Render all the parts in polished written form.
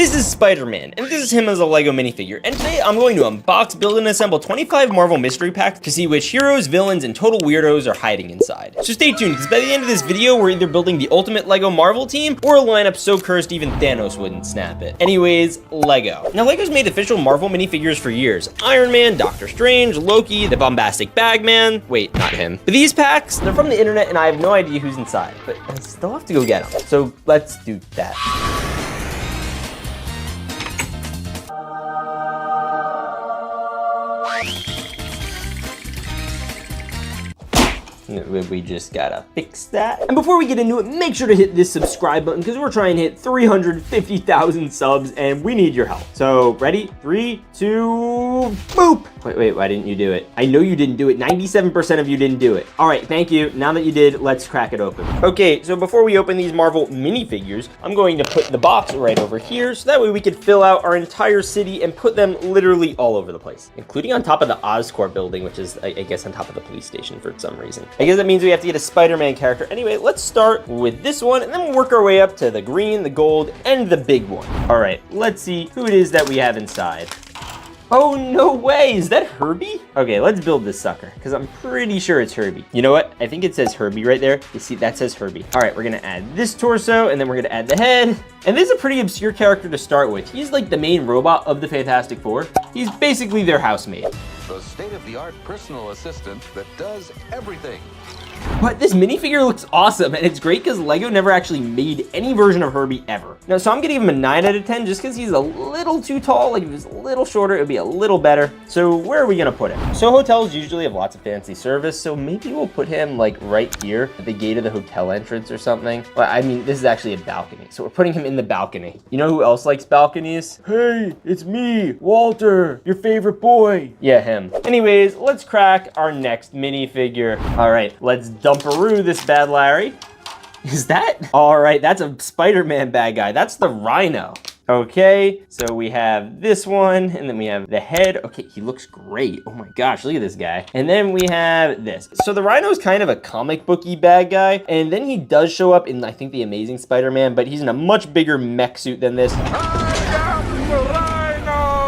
This is Spider-Man, and this is him as a Lego minifigure. And today I'm going to unbox, build, and assemble 25 Marvel mystery packs to see which heroes, villains, and total weirdos are hiding inside. So stay tuned, because by the end of this video, we're either building the ultimate Lego Marvel team, or a lineup so cursed even Thanos wouldn't snap it. Anyways, Lego. Now, Lego's made official Marvel minifigures for years. Iron Man, Doctor Strange, Loki, the bombastic Bagman. Wait, not him. But these packs, they're from the internet, and I have no idea who's inside. But I still have to go get them. So let's do that. We just gotta fix that. And before we get into it, make sure to hit this subscribe button because we're trying to hit 350,000 subs and we need your help. So ready? 3, 2, boop. Wait, why didn't you do it? I know you didn't do it. 97% of you didn't do it. All right, thank you. Now that you did, let's crack it open. Okay, so before we open these Marvel minifigures, I'm going to put the box right over here so that way we could fill out our entire city and put them literally all over the place, including on top of the Oscorp building, which is, I guess, on top of the police station for some reason. I guess that means we have to get a Spider-Man character. Anyway, let's start with this one, and then we'll work our way up to the green, the gold, and the big one. All right, let's see who it is that we have inside. Oh, no way, is that Herbie? Okay, let's build this sucker, because I'm pretty sure it's Herbie. You know what? I think it says Herbie right there. You see, that says Herbie. All right, we're gonna add this torso, and then we're gonna add the head. And this is a pretty obscure character to start with. He's like the main robot of the Fantastic Four. He's basically their housemaid. The state-of-the-art personal assistant that does everything. But this minifigure looks awesome, and it's great because Lego never actually made any version of Herbie ever. Now, so I'm gonna give him a 9 out of 10 just because he's a little too tall. Like, if he was a little shorter, it would be a little better. So where are we gonna put him? So hotels usually have lots of fancy service, so maybe we'll put him like right here at the gate of the hotel entrance or something. But I mean, this is actually a balcony, so we're putting him in the balcony. You know who else likes balconies? Hey, it's me, Walter, your favorite boy. Yeah, him. Anyways, let's crack our next minifigure. All right, let's dumperoo this bad Larry. Is that? All right, that's a Spider-Man bad guy. That's the Rhino. Okay, so we have this one, and then we have the head. Okay, he looks great. Oh my gosh, look at this guy. And then we have this. So the Rhino is kind of a comic booky bad guy, and then he does show up in, I think, the Amazing Spider-Man, but he's in a much bigger mech suit than this.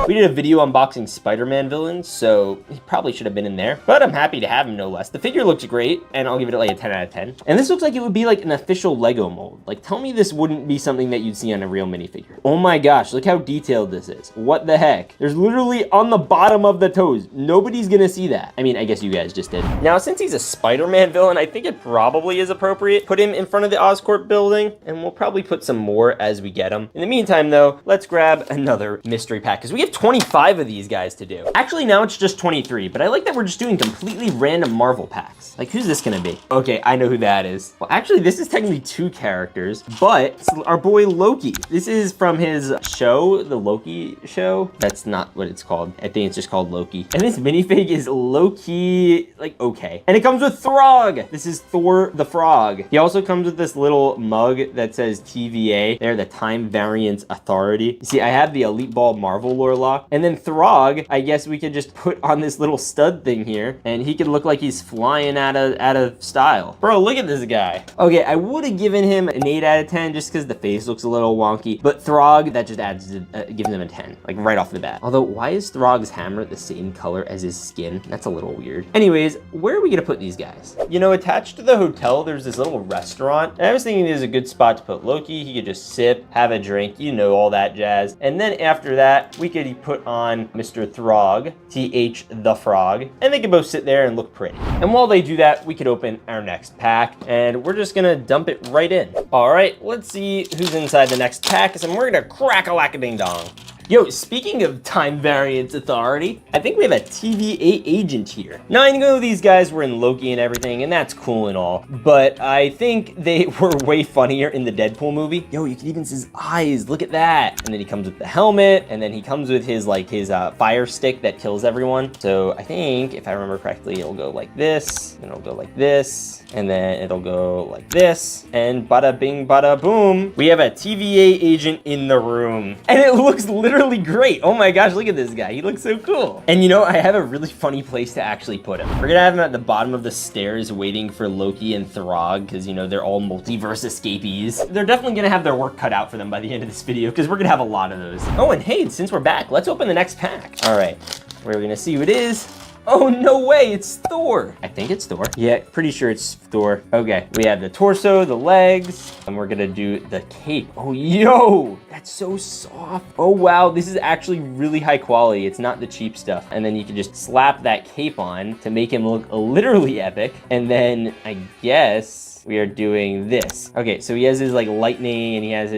We did a video unboxing Spider-Man villains, so he probably should have been in there, but I'm happy to have him no less. The figure looks great, and I'll give it like a 10 out of 10. And this looks like it would be like an official Lego mold. Like, tell me this wouldn't be something that you'd see on a real minifigure. Oh my gosh, look how detailed this is. What the heck? There's literally on the bottom of the toes. Nobody's gonna see that. I mean, I guess you guys just did. Now, since he's a Spider-Man villain, I think it probably is appropriate. Put him in front of the Oscorp building, and we'll probably put some more as we get them. In the meantime, though, let's grab another mystery pack, because we have 25 of these guys to do. Actually, now it's just 23, but I like that we're just doing completely random Marvel packs. Like, who's this gonna be? Okay, I know who that is. Well, actually, this is technically 2 characters, but it's our boy Loki. This is from his show, the Loki show. That's not what it's called. I think it's just called Loki. And this minifig is Loki, like, okay. And it comes with Throg. This is Thor the Frog. He also comes with this little mug that says TVA. They're the Time Variance Authority. You see, I have the Elite Ball Marvel lore lock, and then Throg, I guess we could just put on this little stud thing here, and he could look like he's flying out of style. Bro, look at this guy. Okay, I would have given him an 8 out of 10 just because the face looks a little wonky, but Throg, that just adds, gives him a 10, like right off the bat. Although, why is Throg's hammer the same color as his skin? That's a little weird. Anyways, where are we gonna put these guys? You know, attached to the hotel, there's this little restaurant, and I was thinking this is a good spot to put Loki. He could just sip, have a drink, you know, all that jazz. And then after that, we could put on Mr. Throg, TH the Frog, and they can both sit there and look pretty. And while they do that, we could open our next pack, and we're just gonna dump it right in. All right, let's see who's inside the next pack, and we're gonna crack-a-lack-a-ding-dong. Yo, speaking of Time Variance Authority, I think we have a TVA agent here. Now, I know these guys were in Loki and everything, and that's cool and all, but I think they were way funnier in the Deadpool movie. Yo, you can even see his eyes, look at that. And then he comes with the helmet, and then he comes with his, like, his fire stick that kills everyone. So I think, if I remember correctly, it'll go like this, and it'll go like this, and then it'll go like this, and bada bing, bada boom. We have a TVA agent in the room, and it looks literally literally great. Oh my gosh, look at this guy. He looks so cool. And you know, I have a really funny place to actually put him. We're gonna have him at the bottom of the stairs waiting for Loki and Throg, because you know, they're all multiverse escapees. They're definitely gonna have their work cut out for them by the end of this video, because we're gonna have a lot of those. Oh, and hey, since we're back, let's open the next pack. All right, we're gonna see who it is. Oh, no way, it's Thor. I think it's Thor. Yeah, pretty sure it's Thor. Okay, we have the torso, the legs, and we're gonna do the cape. Oh, yo, that's so soft. Oh, wow, this is actually really high quality. It's not the cheap stuff. And then you can just slap that cape on to make him look literally epic. And then I guess we are doing this. Okay, so he has his like lightning and he has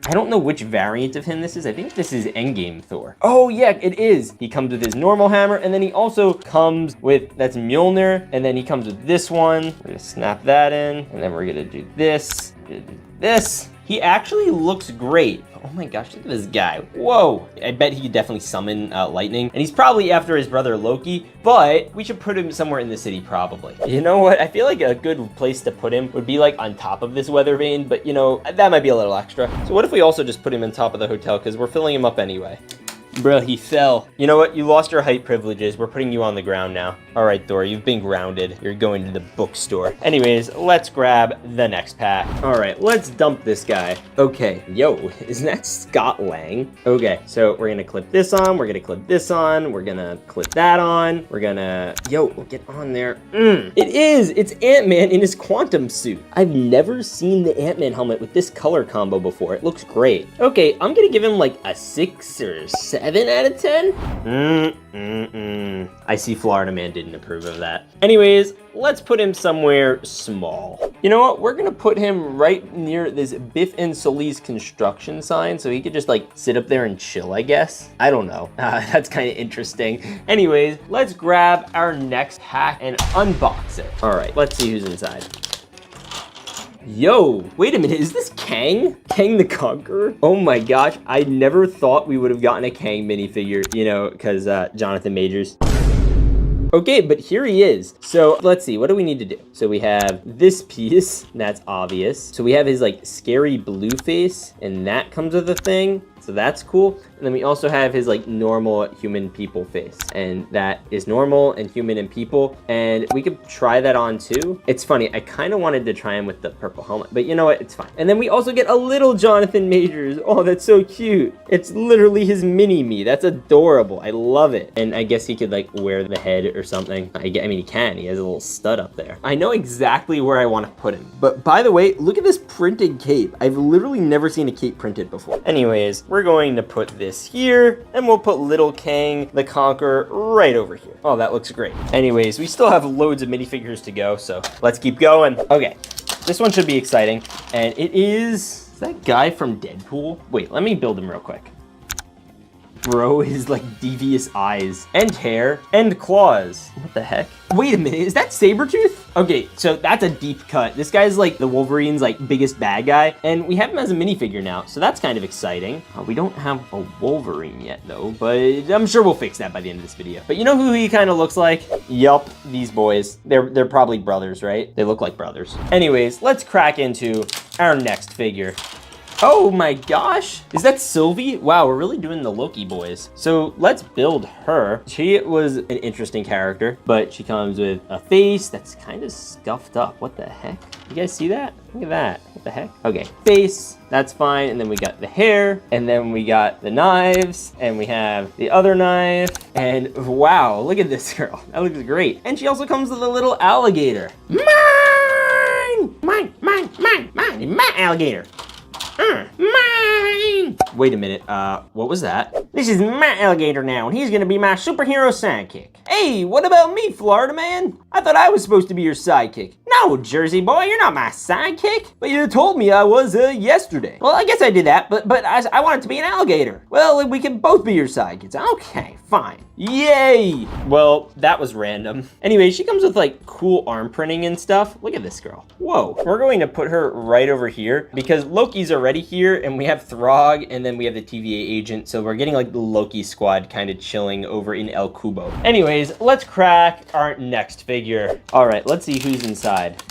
I don't know which variant of him this is. I think this is Endgame Thor. Oh yeah, it is. He comes with his normal hammer and then he also comes with, that's Mjolnir, and then he comes with this one. We're gonna snap that in and then we're gonna do this, this. He actually looks great. Oh my gosh, look at this guy. Whoa. I bet he could definitely summon lightning. And he's probably after his brother Loki, but we should put him somewhere in the city probably. You know what? I feel like a good place to put him would be like on top of this weather vane, but you know, that might be a little extra. So what if we also just put him on top of the hotel because we're filling him up anyway. Bro, he fell. You know what? You lost your height privileges. We're putting you on the ground now. All right, Thor, you've been grounded. You're going to the bookstore. Anyways, let's grab the next pack. All right, let's dump this guy. Okay, yo, isn't that Scott Lang? Okay, so we're gonna clip this on. We're gonna clip this on. We're gonna clip that on. We're gonna, yo, get on there. It is, it's Ant-Man in his quantum suit. I've never seen the Ant-Man helmet with this color combo before. It looks great. Okay, I'm gonna give him like a 6 or 7 out of 10? I see Florida Man didn't approve of that. Anyways, let's put him somewhere small. You know what? We're gonna put him right near this Biff and Sully's construction sign so he could just like sit up there and chill, I guess. I don't know. That's kind of interesting. Anyways, let's grab our next pack and unbox it. All right, let's see who's inside. Yo, wait a minute, is this Kang? Kang the Conqueror? Oh my gosh, I never thought we would have gotten a Kang minifigure, you know, because Jonathan Majors. Okay, but here he is. So let's see, what do we need to do? So we have this piece, that's obvious. So we have his like scary blue face, and that comes with a thing. So that's cool. And then we also have his like normal human people face, and that is normal and human and people. And we could try that on too. It's funny, I kind of wanted to try him with the purple helmet, but you know what, it's fine. And then we also get a little Jonathan Majors. Oh, that's so cute. It's literally his mini-me. That's adorable. I love it. And I guess he could like wear the head or something. I mean, he can. He has a little stud up there. I know exactly where I want to put him. But by the way, look at this printed cape. I've literally never seen a cape printed before. Anyways, we're going to put this here, and we'll put little Kang the Conqueror right over here. Oh, that looks great. Anyways, we still have loads of minifigures to go, so let's keep going. Okay, this one should be exciting, and it is that guy from Deadpool? Wait, let me build him real quick. Bro, his like devious eyes and hair and claws. What the heck? Wait a minute, is that Sabretooth? Okay, so that's a deep cut. This guy's like the Wolverine's like biggest bad guy, and we have him as a minifigure now, so that's kind of exciting. We don't have a Wolverine yet though, but I'm sure we'll fix that by the end of this video. But you know who he kind of looks like? Yup, these boys. They're probably brothers, right? They look like brothers. Anyways, let's crack into our next figure. Oh my gosh, is that Sylvie? Wow, we're really doing the Loki boys. So let's build her. She was an interesting character, but she comes with a face that's kind of scuffed up. What the heck? You guys see that? Look at that. What the heck? Okay, face, that's fine. And then we got the hair, and then we got the knives, and we have the other knife. And wow, look at this girl. That looks great. And she also comes with a little alligator. Mine! Mine, mine, mine, mine, my alligator. Mine! Wait a minute, what was that? This is my alligator now, and he's gonna be my superhero sidekick. Hey, what about me, Florida Man? I thought I was supposed to be your sidekick. No, Jersey boy, you're not my sidekick. But you told me I was, yesterday. Well, I guess I did that, but I wanted to be an alligator. Well, we can both be your sidekicks. Okay, fine. Yay! Well, that was random. Anyway, she comes with like cool arm printing and stuff. Look at this girl. Whoa. We're going to put her right over here because Loki's already here, and we have Throg, and then we have the TVA agent. So we're getting like the Loki squad kind of chilling over in El Cubo. Anyways, let's crack our next figure. All right, let's see who's inside.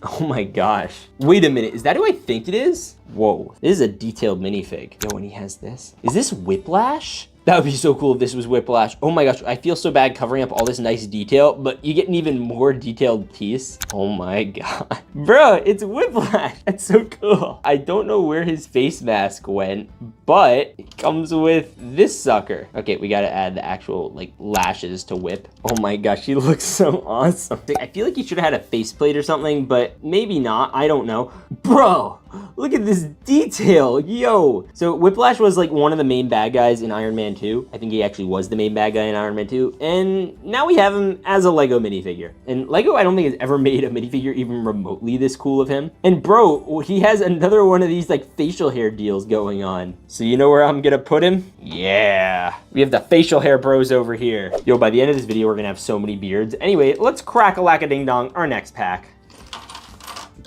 Oh my gosh. Wait a minute, is that who I think it is? Whoa, this is a detailed minifig. Yo, and he has this. Is this Whiplash? That would be so cool if this was Whiplash. Oh my gosh, I feel so bad covering up all this nice detail, but you get an even more detailed piece. Oh my god. Bro, it's Whiplash. That's so cool. I don't know where his face mask went, but it comes with this sucker. Okay, we gotta add the actual like lashes to Whip. Oh my gosh, he looks so awesome. I feel like he should have had a faceplate or something, but maybe not, I don't know. Bro, look at this detail, yo. So Whiplash was like one of the main bad guys in Iron Man 2. I think he actually was the main bad guy in Iron Man 2. And now we have him as a Lego minifigure. And Lego, I don't think has ever made a minifigure even remotely this cool of him. And bro, he has another one of these like facial hair deals going on. So you know where I'm gonna put him? Yeah. We have the facial hair bros over here. Yo, by the end of this video, we're gonna have so many beards. Anyway, let's crack-a-lack-a-ding-dong, our next pack.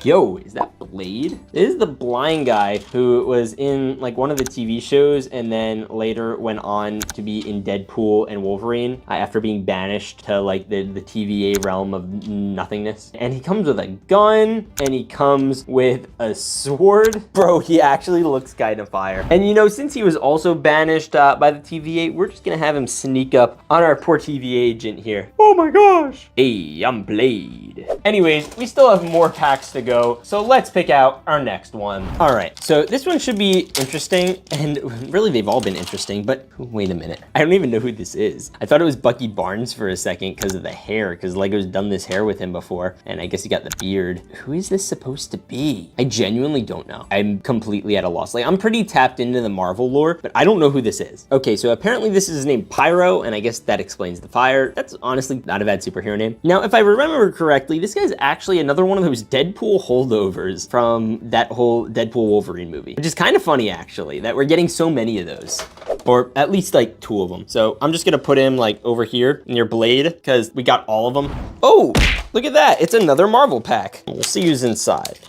Yo, is that Blade? This is the blind guy who was in like one of the TV shows and then later went on to be in Deadpool and Wolverine after being banished to like the TVA realm of nothingness. And he comes with a gun and he comes with a sword. Bro, he actually looks kind of fire. And you know, since he was also banished by the TVA, we're just gonna have him sneak up on our poor TVA agent here. Oh my gosh. Hey, I'm Blade. Anyways, we still have more packs to go. So let's pick out our next one. All right, so this one should be interesting, and really they've all been interesting, but wait a minute. I don't even know who this is. I thought it was Bucky Barnes for a second because of the hair, because Lego's done this hair with him before, and I guess he got the beard. Who is this supposed to be? I genuinely don't know. I'm completely at a loss. Like, I'm pretty tapped into the Marvel lore, but I don't know who this is. Okay, so apparently this is named Pyro, and I guess that explains the fire. That's honestly not a bad superhero name. Now, if I remember correctly, this guy's actually another one of those Deadpool holdovers from that whole Deadpool Wolverine movie, which is kind of funny actually that we're getting so many of those, or at least like 2 of them. So I'm just gonna put him like over here near Blade because we got all of them. Oh, look at that. It's another Marvel pack. We'll see who's inside.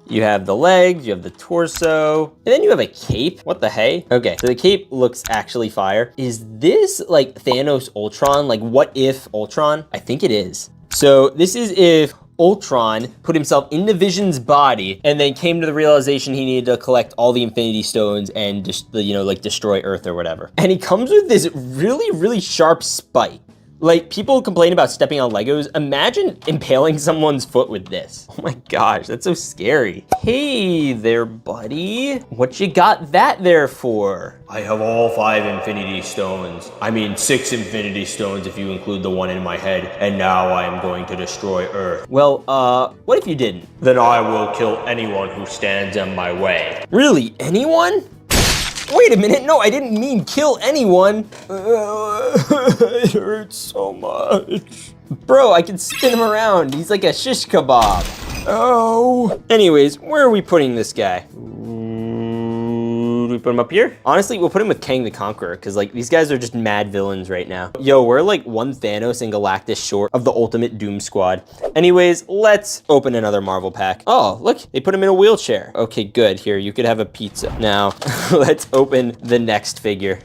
You have the legs, you have the torso, and then you have a cape. What the hey? Okay, so the cape looks actually fire. Is this like Thanos Ultron? Like what if Ultron? I think it is. So this is if Ultron put himself into Vision's body and then came to the realization he needed to collect all the Infinity Stones and just, you know, like destroy Earth or whatever. And he comes with this really, really sharp spike. Like, people complain about stepping on Legos. Imagine impaling someone's foot with this. Oh my gosh, that's so scary. Hey there, buddy. What you got that there for? I have all 5 Infinity Stones. I mean, 6 Infinity Stones if you include the one in my head. And now I am going to destroy Earth. Well, what if you didn't? Then I will kill anyone who stands in my way. Really, anyone? Wait a minute, no, I didn't mean kill anyone. It hurts so much. Bro, I can spin him around. He's like a shish kebab. Oh. Anyways, where are we putting this guy? Do we put him up here? Honestly, we'll put him with Kang the Conqueror because like these guys are just mad villains right now. Yo, we're like one Thanos and Galactus short of the ultimate Doom Squad. Anyways, let's open another Marvel pack. Oh, look, they put him in a wheelchair. Okay, good. Here, you could have a pizza. Now, let's open the next figure.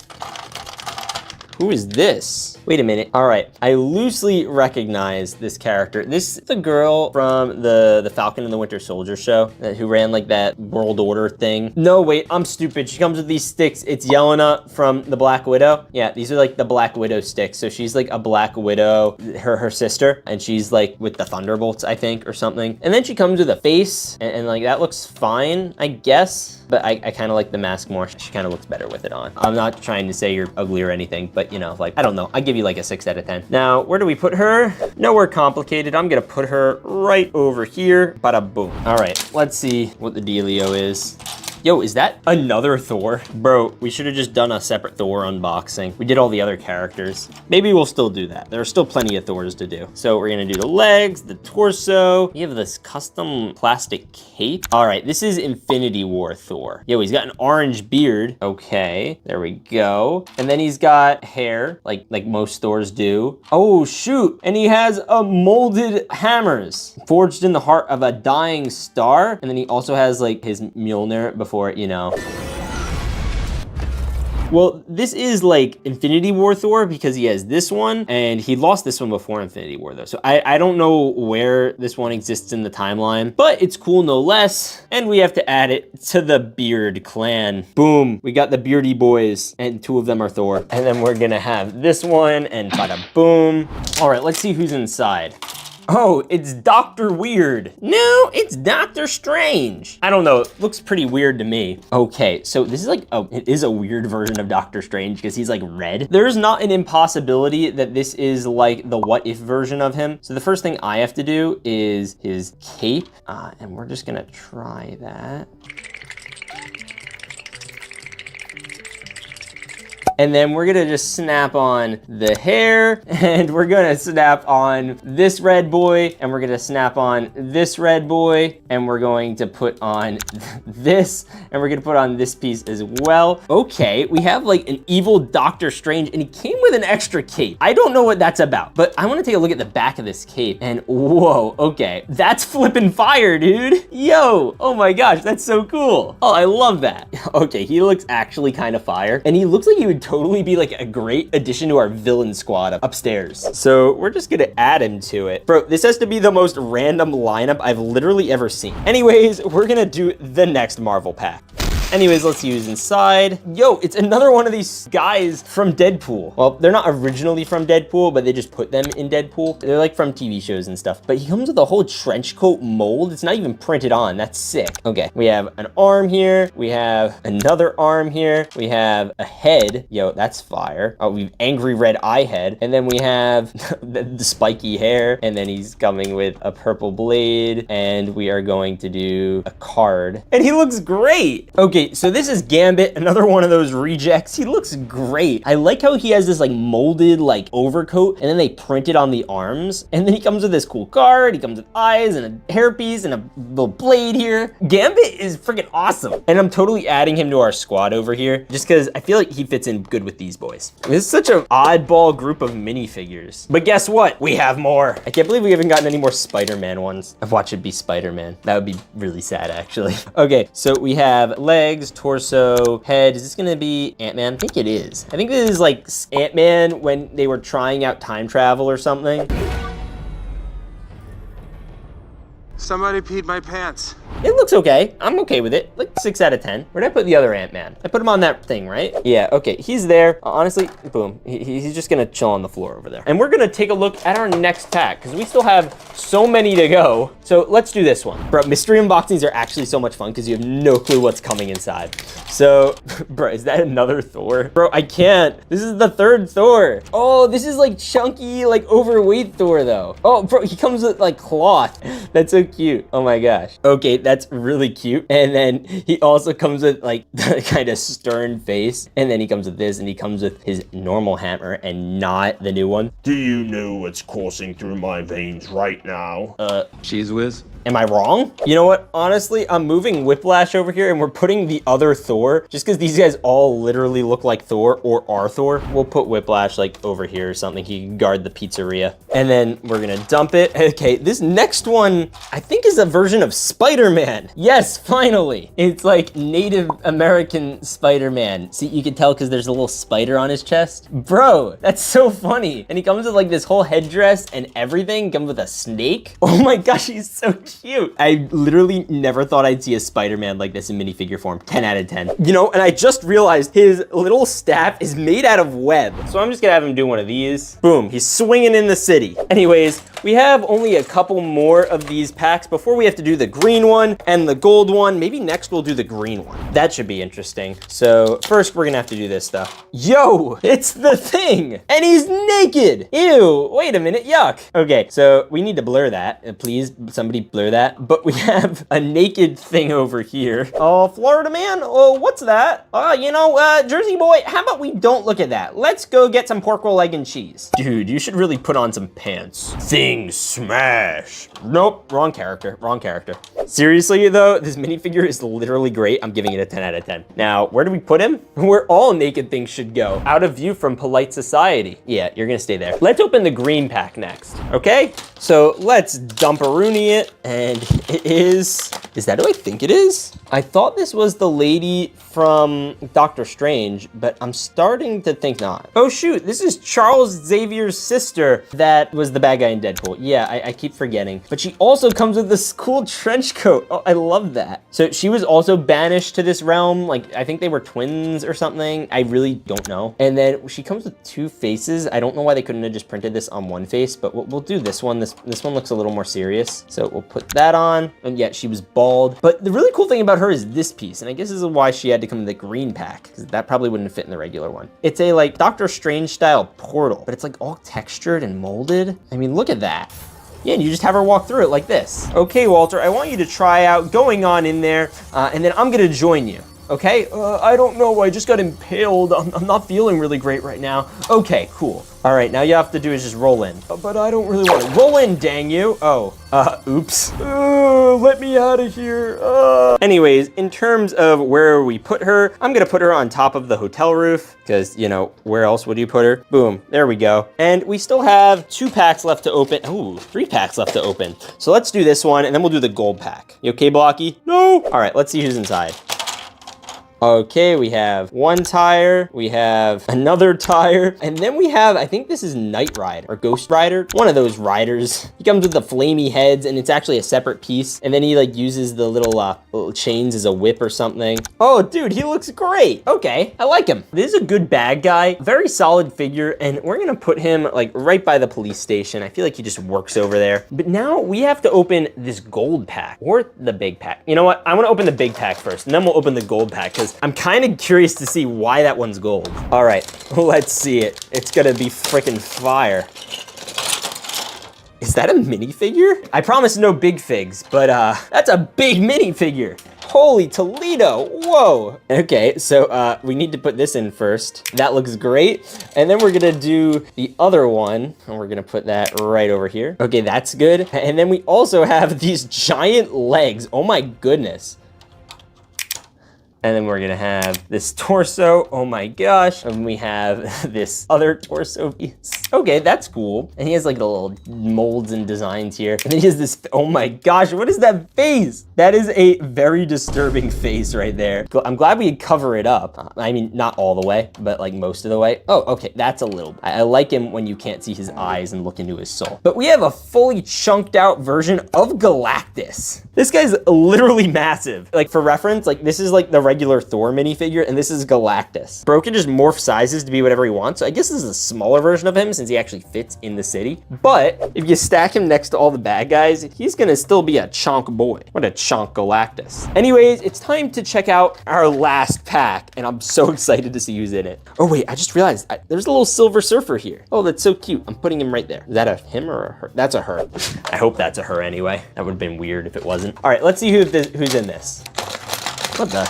Who is this? Wait a minute. All right, I loosely recognize this character. This is the girl from the Falcon and the Winter Soldier show who ran like that World Order thing. No, wait, I'm stupid. She comes with these sticks. It's Yelena from the Black Widow. Yeah, these are like the Black Widow sticks. So she's like a Black Widow, her sister, and she's like with the Thunderbolts, I think, or something. And then she comes with a face, and like that looks fine, I guess. But I kind of like the mask more. She kind of looks better with it on. I'm not trying to say you're ugly or anything, but you know, like, I don't know. I give you like a 6 out of 10. Now, where do we put her? Nowhere complicated. I'm gonna put her right over here. Bada boom. All right, let's see what the dealio is. Yo, is that another Thor? Bro, we should have just done a separate Thor unboxing. We did all the other characters. Maybe we'll still do that. There are still plenty of Thors to do. So we're gonna do the legs, the torso. We have this custom plastic cape. All right, this is Infinity War Thor. Yo, he's got an orange beard. Okay, there we go. And then he's got hair, like most Thors do. Oh, shoot. And he has a molded hammers forged in the heart of a dying star. And then he also has like his Mjolnir before, you know. Well, this is like Infinity War Thor because he has this one and he lost this one before Infinity War though. So I don't know where this one exists in the timeline, but it's cool no less. And we have to add it to the Beard clan. Boom, we got the Beardy boys and 2 of them are Thor. And then we're gonna have this one and bada boom. All right, let's see who's inside. Oh, it's Dr. Weird. No, it's Dr. Strange. I don't know, it looks pretty weird to me. Okay, so this is like, it is a weird version of Dr. Strange because he's like red. There's not an impossibility that this is like the what if version of him. So the first thing I have to do is his cape, and we're just gonna try that. And then we're gonna just snap on the hair, and we're gonna snap on this red boy, and we're gonna snap on this red boy, and we're going to put on this, and we're gonna put on this piece as well. Okay, we have like an evil Doctor Strange, and he came with an extra cape. I don't know what that's about, but I wanna take a look at the back of this cape, and whoa, okay. That's flipping fire, dude. Yo, oh my gosh, that's so cool. Oh, I love that. Okay, he looks actually kind of fire, and he looks like he would totally be like a great addition to our villain squad upstairs. So we're just gonna add him to it. Bro, this has to be the most random lineup I've literally ever seen. Anyways, we're gonna do the next Marvel pack. Anyways, let's see who's inside. Yo, it's another one of these guys from Deadpool. Well, they're not originally from Deadpool, but they just put them in Deadpool. They're like from TV shows and stuff. But he comes with a whole trench coat mold. It's not even printed on. That's sick. Okay, we have an arm here. We have another arm here. We have a head. Yo, that's fire. Oh, we've angry red eye head. And then we have the spiky hair. And then he's coming with a purple blade. And we are going to do a card. And he looks great. Okay, so this is Gambit, another one of those rejects. He looks great. I like how he has this like molded like overcoat and then they print it on the arms. And then he comes with this cool card. He comes with eyes and a hairpiece and a little blade here. Gambit is freaking awesome. And I'm totally adding him to our squad over here just because I feel like he fits in good with these boys. This is such an oddball group of minifigures. But guess what? We have more. I can't believe we haven't gotten any more Spider-Man ones. I've watched it be Spider-Man. That would be really sad actually. Okay, so we have legs, torso, head. Is this gonna be Ant-Man? I think it is. I think this is like Ant-Man when they were trying out time travel or something. Somebody peed my pants. It looks okay. I'm okay with it. Like 6 out of 10. Where'd I put the other Ant-Man? I put him on that thing, right? Yeah, okay, he's there. Honestly, boom. He's just gonna chill on the floor over there. And we're gonna take a look at our next pack because we still have so many to go. So let's do this one. Bro, mystery unboxings are actually so much fun because you have no clue what's coming inside. So, bro, is that another Thor? Bro, I can't. This is the 3rd Thor. Oh, this is like chunky, like overweight Thor though. Oh, bro, he comes with like cloth. That's so cute. Oh my gosh. Okay, that's really cute. And then he also comes with like the kind of stern face. And then he comes with this and he comes with his normal hammer and not the new one. Do you know what's coursing through my veins right now? Cheese whiz. Am I wrong? You know what? Honestly, I'm moving Whiplash over here and we're putting the other Thor, just because these guys all literally look like Thor or are Thor. We'll put Whiplash like over here or something. He can guard the pizzeria. And then we're gonna dump it. Okay, this next one, I think is a version of Spider-Man. Yes, finally. It's like Native American Spider-Man. See, you can tell because there's a little spider on his chest. Bro, that's so funny. And he comes with like this whole headdress and everything. He comes with a snake. Oh my gosh, he's so cute. I literally never thought I'd see a Spider-Man like this in minifigure form. 10 out of 10. You know, and I just realized his little staff is made out of web. So I'm just gonna have him do one of these. Boom, he's swinging in the city. Anyways, we have only a couple more of these packs before we have to do the green one and the gold one. Maybe next we'll do the green one. That should be interesting. So first we're gonna have to do this stuff. Yo, it's the Thing, and he's naked. Ew, wait a minute, yuck. Okay, so we need to blur that. Please, somebody blur that. But we have a naked Thing over here. Oh, Florida man, oh, what's that? You know, Jersey boy, how about we don't look at that? Let's go get some pork roll, egg, and cheese. Dude, you should really put on some pants. Thing smash. Nope, wrong character, wrong character. Seriously though, this minifigure is literally great. I'm giving it a 10 out of 10. Now, where do we put him? Where all naked things should go. Out of view from polite society. Yeah, you're gonna stay there. Let's open the green pack next, okay? So let's dump-a-rooney it, and it is Is that who I think it is? I thought this was the lady from Doctor Strange, but I'm starting to think not. Oh shoot, this is Charles Xavier's sister that was the bad guy in Deadpool. Yeah, I keep forgetting. But she also comes with this cool trench coat. Oh, I love that. So she was also banished to this realm. Like, I think they were twins or something. I really don't know. And then she comes with 2 faces. I don't know why they couldn't have just printed this on 1 face, but we'll do this one. This one looks a little more serious. So we'll put that on. And yeah, she was bald. But the really cool thing about her is this piece. And I guess this is why she had to come in the green pack, because that probably wouldn't fit in the regular one. It's a like Doctor Strange style portal, but it's like all textured and molded. I mean, look at that. Yeah, and you just have her walk through it like this. Okay, Walter, I want you to try out going on in there, and then I'm gonna join you. Okay, I don't know, I just got impaled. I'm not feeling really great right now. Okay, cool. All right, now you have to do is just roll in. But I don't really want to. Roll in, dang you. Oh, oops. Let me out of here. Anyways, in terms of where we put her, I'm gonna put her on top of the hotel roof, because, you know, where else would you put her? Boom, there we go. And we still have 2 packs left to open. Ooh, 3 packs left to open. So let's do this one, and then we'll do the gold pack. You okay, Blocky? No. All right, let's see who's inside. Okay, we have 1 tire, we have another tire, and then we have, I think this is Knight Rider or Ghost Rider, one of those riders. He comes with the flamey heads, and it's actually a separate piece, and then he like uses the little chains as a whip or something. Oh, dude, he looks great. Okay, I like him. This is a good bad guy, very solid figure, and we're gonna put him like right by the police station. I feel like he just works over there. But now we have to open this gold pack or the big pack. You know what? I wanna open the big pack first, and then we'll open the gold pack, because I'm kind of curious to see why that one's gold. All right, let's see it. It's gonna be freaking fire. Is that a minifigure? I promise no big figs, but that's a big minifigure. Holy Toledo, whoa. Okay, so we need to put this in first. That looks great. And then we're gonna do the other one, and we're gonna put that right over here. Okay, that's good. And then we also have these giant legs. Oh my goodness. And then we're gonna have this torso, oh my gosh. And we have this other torso piece. Okay, that's cool. And he has like the little molds and designs here. And then he has this, oh my gosh, what is that face? That is a very disturbing face right there. I'm glad we cover it up. I mean, not all the way, but like most of the way. Oh, okay, that's a little, I like him when you can't see his eyes and look into his soul. But we have a fully chunked out version of Galactus. This guy's literally massive. Like for reference, like this is like the regular Thor minifigure, and this is Galactus. Bro can just morph sizes to be whatever he wants. So I guess this is a smaller version of him since he actually fits in the city. But if you stack him next to all the bad guys, he's gonna still be a chonk boy. What a chonk Galactus. Anyways, it's time to check out our last pack, and I'm so excited to see who's in it. Oh wait, I just realized there's a little Silver Surfer here. Oh, that's so cute. I'm putting him right there. Is that a him or a her? That's a her. I hope that's a her anyway. That would have been weird if it wasn't. All right, let's see who's in this. What the?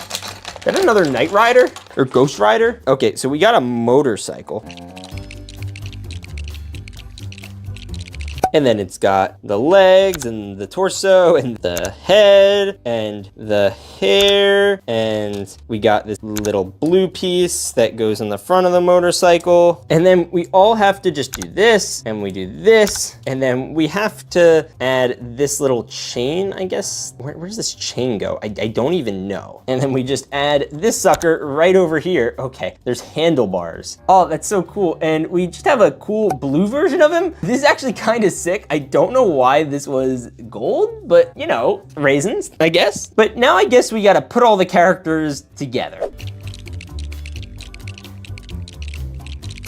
Is that another Knight Rider or Ghost Rider? Okay, so we got a motorcycle. And then it's got the legs and the torso and the head and the hair. And we got this little blue piece that goes on the front of the motorcycle. And then we all have to just do this, and we do this. And then we have to add this little chain, I guess. Where does this chain go? I don't even know. And then we just add this sucker right over here. Okay, there's handlebars. Oh, that's so cool. And we just have a cool blue version of him. This is actually kind of sick. I don't know why this was gold, but you know, raisins, I guess. But now I guess we gotta put all the characters together.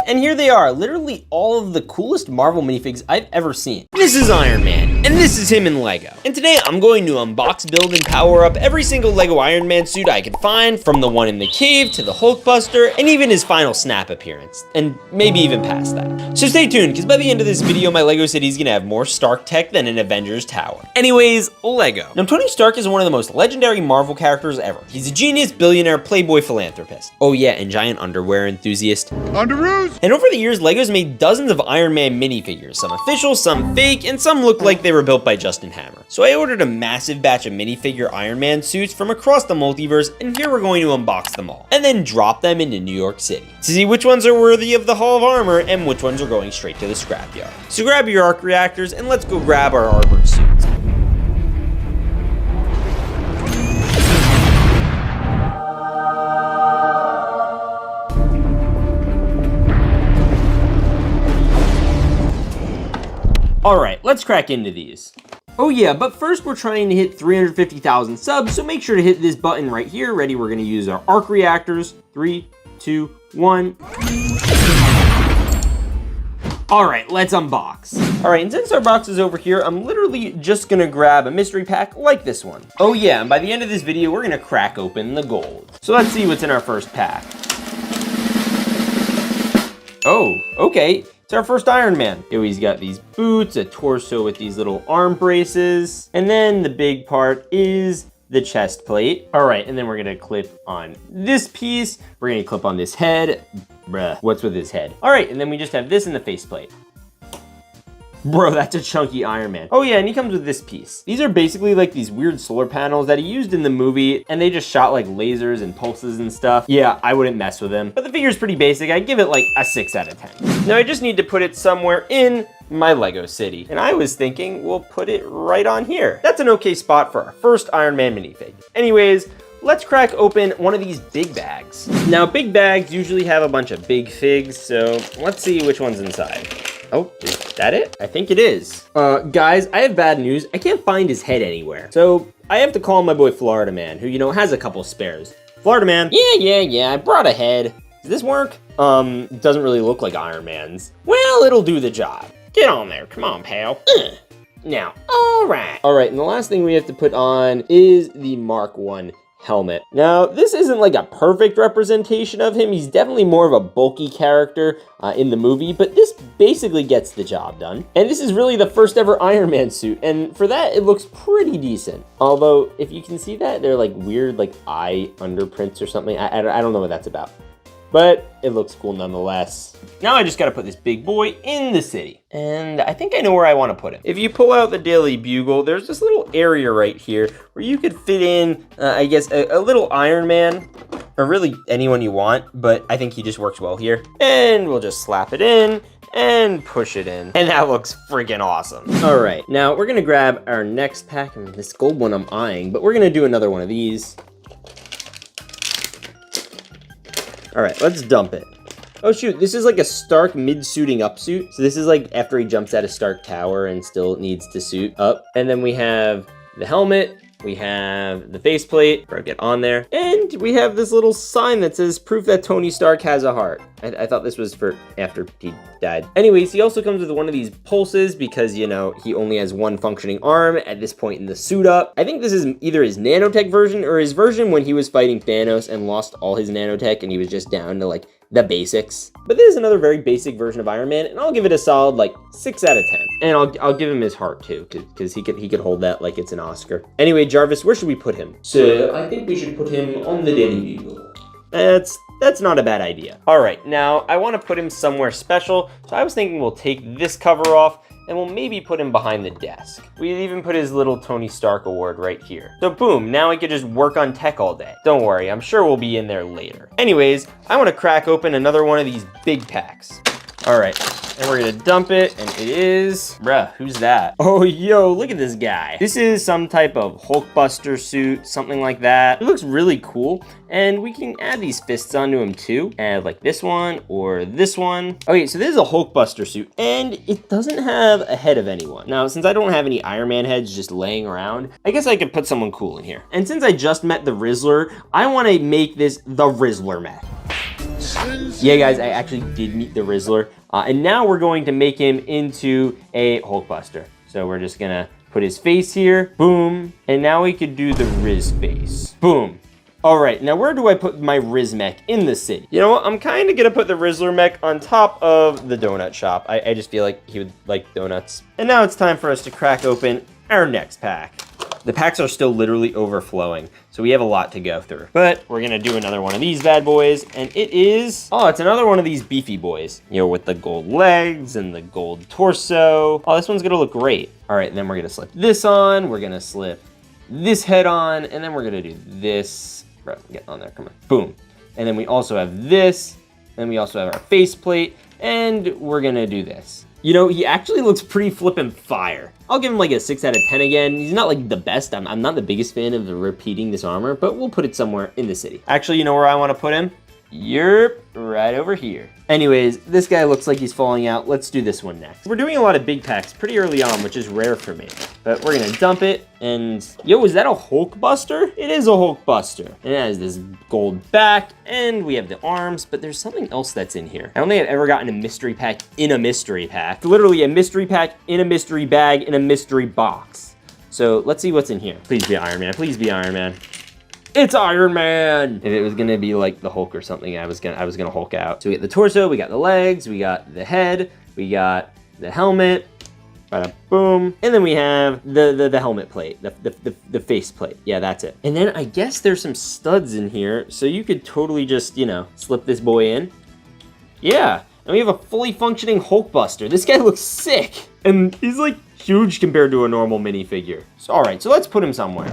And here they are, literally all of the coolest Marvel minifigs I've ever seen. This is Iron Man, and this is him in Lego. And today I'm going to unbox, build, and power up every single Lego Iron Man suit I could find, from the one in the cave to the Hulkbuster, and even his final snap appearance, and maybe even past that. So stay tuned, because by the end of this video, my Lego city is gonna have more Stark tech than an Avengers tower. Anyways, Lego. Now, Tony Stark is one of the most legendary Marvel characters ever. He's a genius, billionaire, playboy philanthropist. Oh yeah, and giant underwear enthusiast. Underoos! And over the years, Lego's made dozens of Iron Man minifigures, some official, some fake, and some look like they were built by Justin Hammer. So I ordered a massive batch of minifigure Iron Man suits from across the multiverse, and here we're going to unbox them all, and then drop them into New York City, to see which ones are worthy of the Hall of Armor, and which ones are going straight to the scrapyard. So grab your arc reactors, and let's go grab our armored suits. All right, let's crack into these. Oh yeah, but first we're trying to hit 350,000 subs, so make sure to hit this button right here. Ready, we're gonna use our arc reactors. 3, 2, 1. All right, let's unbox. All right, and since our box is over here, I'm literally just gonna grab a mystery pack like this one. Oh yeah, and by the end of this video, we're gonna crack open the gold. So let's see what's in our first pack. Oh, okay. It's our first Iron Man. Yo, he's got these boots, a torso with these little arm braces, and then the big part is the chest plate. All right, and then we're gonna clip on this piece. We're gonna clip on this head. Bruh, what's with his head? All right, and then we just have this in the faceplate. Bro, that's a chunky Iron Man. Oh yeah, and he comes with this piece. These are basically like these weird solar panels that he used in the movie, and they just shot like lasers and pulses and stuff. Yeah, I wouldn't mess with him. But the figure's pretty basic. I'd give it like a 6 out of 10. Now I just need to put it somewhere in my Lego city. And I was thinking we'll put it right on here. That's an okay spot for our first Iron Man minifig. Anyways, let's crack open one of these big bags. Now, big bags usually have a bunch of big figs, so let's see which one's inside. Oh, is that it? I think it is. Guys, I have bad news. I can't find his head anywhere. So I have to call my boy Florida Man, who, you know, has a couple spares. Florida Man, yeah, I brought a head. Does this work? It doesn't really look like Iron Man's. Well, it'll do the job. Get on there, come on, pal. Now, all right, and the last thing we have to put on is the Mark 1 helmet. Now, this isn't like a perfect representation of him. He's definitely more of a bulky character in the movie, but this basically gets the job done. And this is really the first ever Iron Man suit, and for that, it looks pretty decent. Although, if you can see that, they're like weird like eye underprints or something. I don't know what that's about. But it looks cool nonetheless. Now I just gotta put this big boy in the city. And I think I know where I wanna put him. If you pull out the Daily Bugle, there's this little area right here where you could fit in, I guess, a little Iron Man, or really anyone you want, but I think he just works well here. And we'll just slap it in and push it in. And that looks freaking awesome. All right, now we're gonna grab our next pack, and this gold one I'm eyeing, but we're gonna do another one of these. All right, let's dump it. Oh shoot, this is like a Stark mid-suiting up suit. So this is like after he jumps out of Stark Tower and still needs to suit up. And then we have the helmet, we have the faceplate, or get on there, and we have this little sign that says proof that Tony Stark has a heart. I thought this was for after he died. Anyways, he also comes with one of these pulses because, you know, he only has one functioning arm at this point in the suit up. I think this is either his nanotech version or his version when he was fighting Thanos and lost all his nanotech and he was just down to like the basics. But this is another very basic version of Iron Man, and I'll give it a solid like 6 out of 10. And I'll give him his heart too, because he could hold that like it's an Oscar. Anyway, Jarvis, where should we put him? So I think we should put him on the Daily Bugle. That's not a bad idea. All right, now I want to put him somewhere special, so I was thinking we'll take this cover off and we'll maybe put him behind the desk. We'd even put his little Tony Stark award right here. So boom, now I could just work on tech all day. Don't worry, I'm sure we'll be in there later. Anyways, I want to crack open another one of these big packs. All right, and we're gonna dump it, and it is, bruh, who's that? Oh, yo, look at this guy. This is some type of Hulkbuster suit, something like that. It looks really cool, and we can add these fists onto him too. Add like this one or this one. Okay, so this is a Hulkbuster suit, and it doesn't have a head of anyone. Now, since I don't have any Iron Man heads just laying around, I guess I could put someone cool in here. And since I just met the Rizzler, I wanna make this the Rizzler mech. Yeah, guys, I actually did meet the Rizzler. And now we're going to make him into a Hulkbuster. So we're just gonna put his face here, boom. And now we could do the Riz face, boom. All right, now where do I put my Riz mech in the city? You know what, I'm kinda gonna put the Rizzler mech on top of the donut shop. I just feel like he would like donuts. And now it's time for us to crack open our next pack. The packs are still literally overflowing, so we have a lot to go through. But we're gonna do another one of these bad boys, and it is, oh, it's another one of these beefy boys. You know, with the gold legs and the gold torso. Oh, this one's gonna look great. All right, and then we're gonna slip this on, we're gonna slip this head on, and then we're gonna do this. Bro, get on there, come on, boom. And then we also have this, and we also have our faceplate, and we're gonna do this. You know, he actually looks pretty flippin' fire. I'll give him like a 6 out of 10 again. He's not like the best. I'm not the biggest fan of repeating this armor, but we'll put it somewhere in the city. Actually, you know where I want to put him? Yerp, right over here. Anyways, this guy looks like he's falling out. Let's do this one next. We're doing a lot of big packs pretty early on, which is rare for me. But we're gonna dump it, and yo, is that a Hulk Buster? It is a Hulk Buster. And it has this gold back, and we have the arms, but there's something else that's in here. I don't think I've ever gotten a mystery pack in a mystery pack. It's literally a mystery pack in a mystery bag in a mystery box. So let's see what's in here. Please be Iron Man, please be Iron Man. It's Iron Man! If it was gonna be like the Hulk or something, I was gonna Hulk out. So we got the torso, we got the legs, we got the head, we got the helmet, bada boom. And then we have the helmet plate, the face plate. Yeah, that's it. And then I guess there's some studs in here, so you could totally just, you know, slip this boy in. Yeah, and we have a fully functioning Hulk Buster. This guy looks sick. And he's like huge compared to a normal minifigure. So, all right, so let's put him somewhere.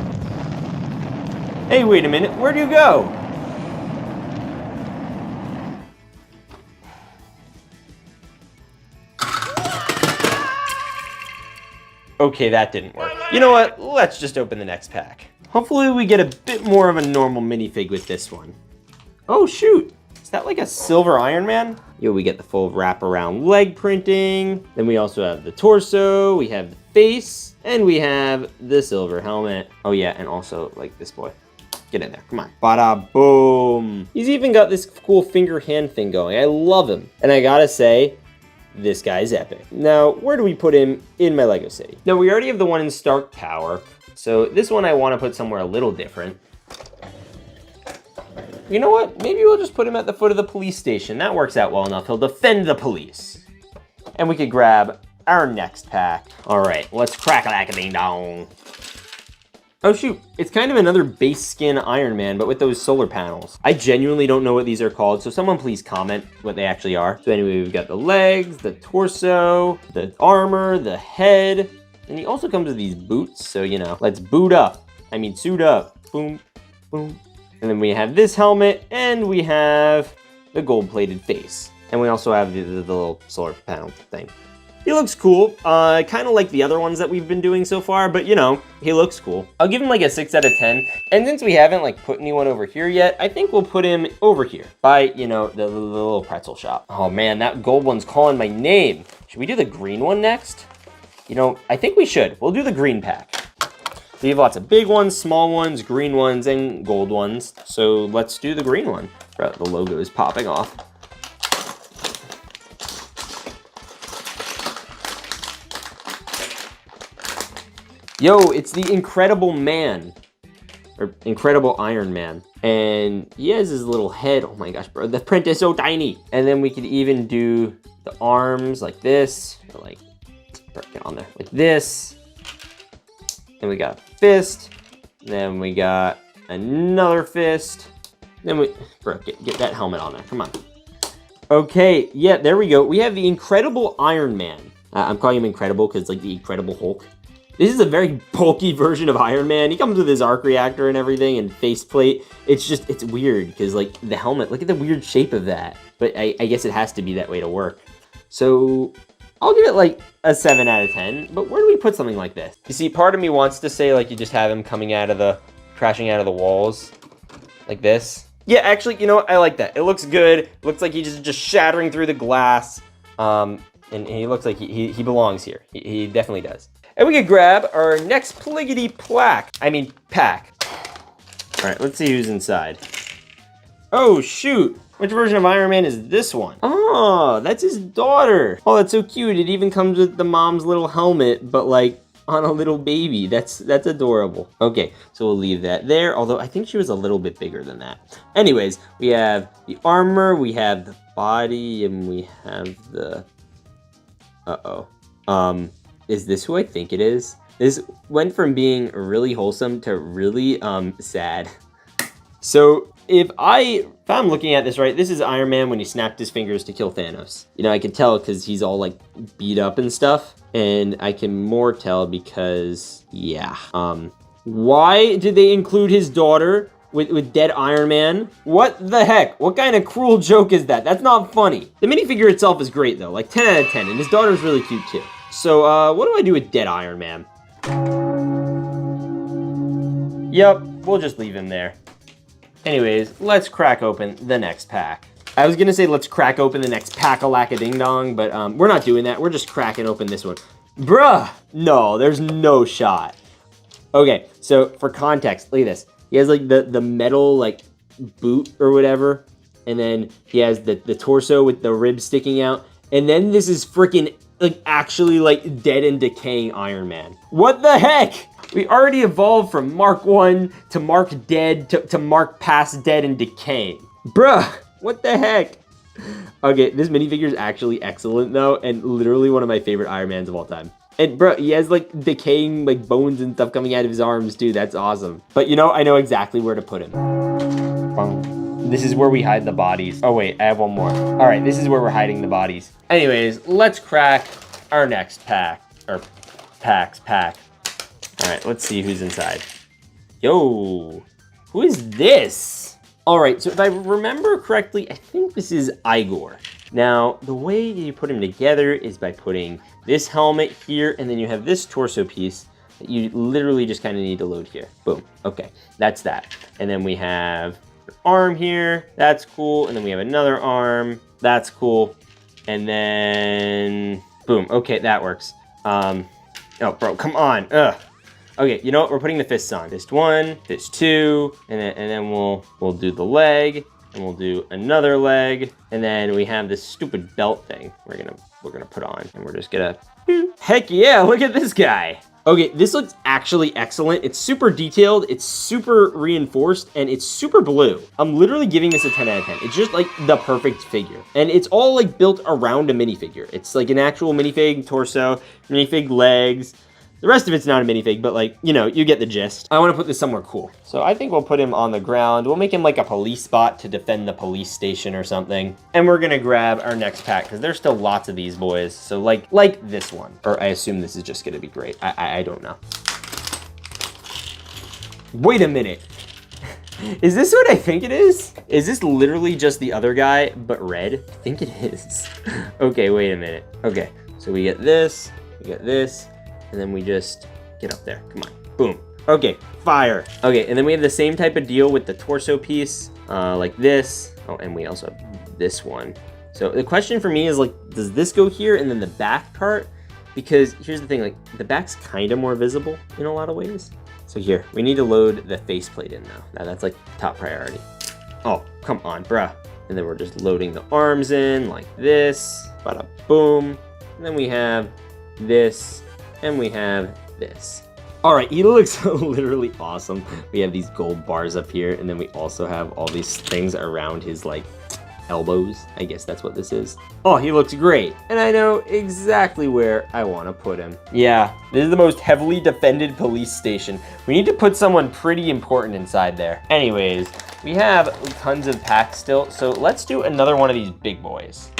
Hey, wait a minute, where'd you go? Okay, that didn't work. You know what, let's just open the next pack. Hopefully we get a bit more of a normal minifig with this one. Oh shoot, is that like a silver Iron Man? Yo, we get the full wraparound leg printing. Then we also have the torso, we have the face, and we have the silver helmet. Oh yeah, and also like this boy. Get in there, come on. Bada boom. He's even got this cool finger hand thing going. I love him. And I gotta say, this guy's epic. Now, where do we put him in my Lego city? Now, we already have the one in Stark Tower. So this one I wanna put somewhere a little different. You know what? Maybe we'll just put him at the foot of the police station. That works out well enough. He'll defend the police. And we could grab our next pack. All right, let's crack like a ding dong. Oh shoot, it's kind of another base skin Iron Man, but with those solar panels. I genuinely don't know what these are called, so someone please comment what they actually are. So anyway, we've got the legs, the torso, the armor, the head, and he also comes with these boots, so you know, let's boot up. I mean, suit up, boom, boom. And then we have this helmet, and we have the gold-plated face. And we also have the little solar panel thing. He looks cool, kind of like the other ones that we've been doing so far, but you know, he looks cool. I'll give him like a 6 out of 10. And since we haven't like put anyone over here yet, I think we'll put him over here by, you know, the little pretzel shop. Oh man, that gold one's calling my name. Should we do the green one next? You know, I think we should. We'll do the green pack. We have lots of big ones, small ones, green ones, and gold ones. So let's do the green one. The logo is popping off. Yo, it's the Incredible Man, or Incredible Iron Man. And he has his little head. Oh my gosh, bro, the print is so tiny. And then we could even do the arms like this, or like, get on there, like this. Then we got a fist. Then we got another fist. Then we, bro, get that helmet on there, come on. Okay, yeah, there we go. We have the Incredible Iron Man. I'm calling him Incredible because it's like the Incredible Hulk. This is a very bulky version of Iron Man. He comes with his arc reactor and everything and faceplate. It's just, it's weird because like the helmet, look at the weird shape of that. But I guess it has to be that way to work. So I'll give it like a 7 out of 10. But where do we put something like this? You see, part of me wants to say like you just have him coming out of the, crashing out of the walls like this. Yeah, actually, you know what? I like that. It looks good. It looks like he's just shattering through the glass. And he looks like he belongs here. He definitely does. And we could grab our next pack. All right, let's see who's inside. Oh, shoot. Which version of Iron Man is this one? Oh, that's his daughter. Oh, that's so cute. It even comes with the mom's little helmet, but like on a little baby. That's adorable. Okay, so we'll leave that there, although I think she was a little bit bigger than that. Anyways, we have the armor, we have the body, and we have the... Is this who I think it is? This went from being really wholesome to really sad. So if I'm looking at this right, this is Iron Man when he snapped his fingers to kill Thanos. You know, I can tell because he's all like beat up and stuff. And I can more tell because, yeah. Why did they include his daughter with dead Iron Man? What the heck? What kind of cruel joke is that? That's not funny. The minifigure itself is great though, like 10 out of 10, and his daughter's really cute too. So, what do I do with dead Iron Man? Yep, we'll just leave him there. Anyways, let's crack open the next pack. I was gonna say let's crack open the next pack-a-lack-a-ding-dong, but we're not doing that. We're just cracking open this one. Bruh, no, there's no shot. Okay, so for context, look at this. He has like the metal like boot or whatever, and then he has the torso with the ribs sticking out, and then this is freaking like actually like dead and decaying Iron Man. What the heck? We already evolved from Mark 1 to Mark Dead to Mark past dead and decaying. Bruh, what the heck? Okay, this minifigure is actually excellent though, and literally one of my favorite Iron Mans of all time. And bro, he has like decaying like bones and stuff coming out of his arms too. That's awesome. But you know, I know exactly where to put him. This is where we hide the bodies. Oh wait, I have one more. All right, this is where we're hiding the bodies. Anyways, let's crack our next pack, or pack. All right, let's see who's inside. Yo, who is this? All right, so if I remember correctly, I think this is Igor. Now, the way you put him together is by putting this helmet here, and then you have this torso piece that you literally just kind of need to load here. Boom, okay, that's that. And then we have an arm here, that's cool. And then we have another arm, that's cool. And then, boom, okay, that works. Oh, bro, come on, ugh. Okay, you know what? We're putting the fists on. Fist 1, fist 2, and then we'll do the leg, and we'll do another leg, and then we have this stupid belt thing we're gonna put on, and we're just gonna. Heck yeah! Look at this guy. Okay, this looks actually excellent. It's super detailed, it's super reinforced, and it's super blue. I'm literally giving this a 10 out of 10. It's just like the perfect figure, and it's all like built around a minifigure. It's like an actual minifig torso, minifig legs. The rest of it's not a minifig, but like, you know, you get the gist. I want to put this somewhere cool. So I think we'll put him on the ground. We'll make him like a police bot to defend the police station or something. And we're gonna grab our next pack because there's still lots of these boys. So like this one, or I assume this is just gonna be great. I don't know. Wait a minute. Is this what I think it is? Is this literally just the other guy, but red? I think it is. Okay, wait a minute. Okay, so we get this, and then we just get up there. Come on, boom. Okay, fire. Okay, and then we have the same type of deal with the torso piece, like this. Oh, and we also have this one. So the question for me is like, does this go here and then the back part? Because here's the thing, like the back's kind of more visible in a lot of ways. So here, we need to load the faceplate in now. Now that's like top priority. Oh, come on, bruh. And then we're just loading the arms in like this, bada boom. And then we have this, and we have this. All right, he looks literally awesome. We have these gold bars up here, and then we also have all these things around his like elbows. I guess that's what this is. Oh, he looks great. And I know exactly where I want to put him. Yeah, this is the most heavily defended police station. We need to put someone pretty important inside there. Anyways, we have tons of packs still, so let's do another one of these big boys.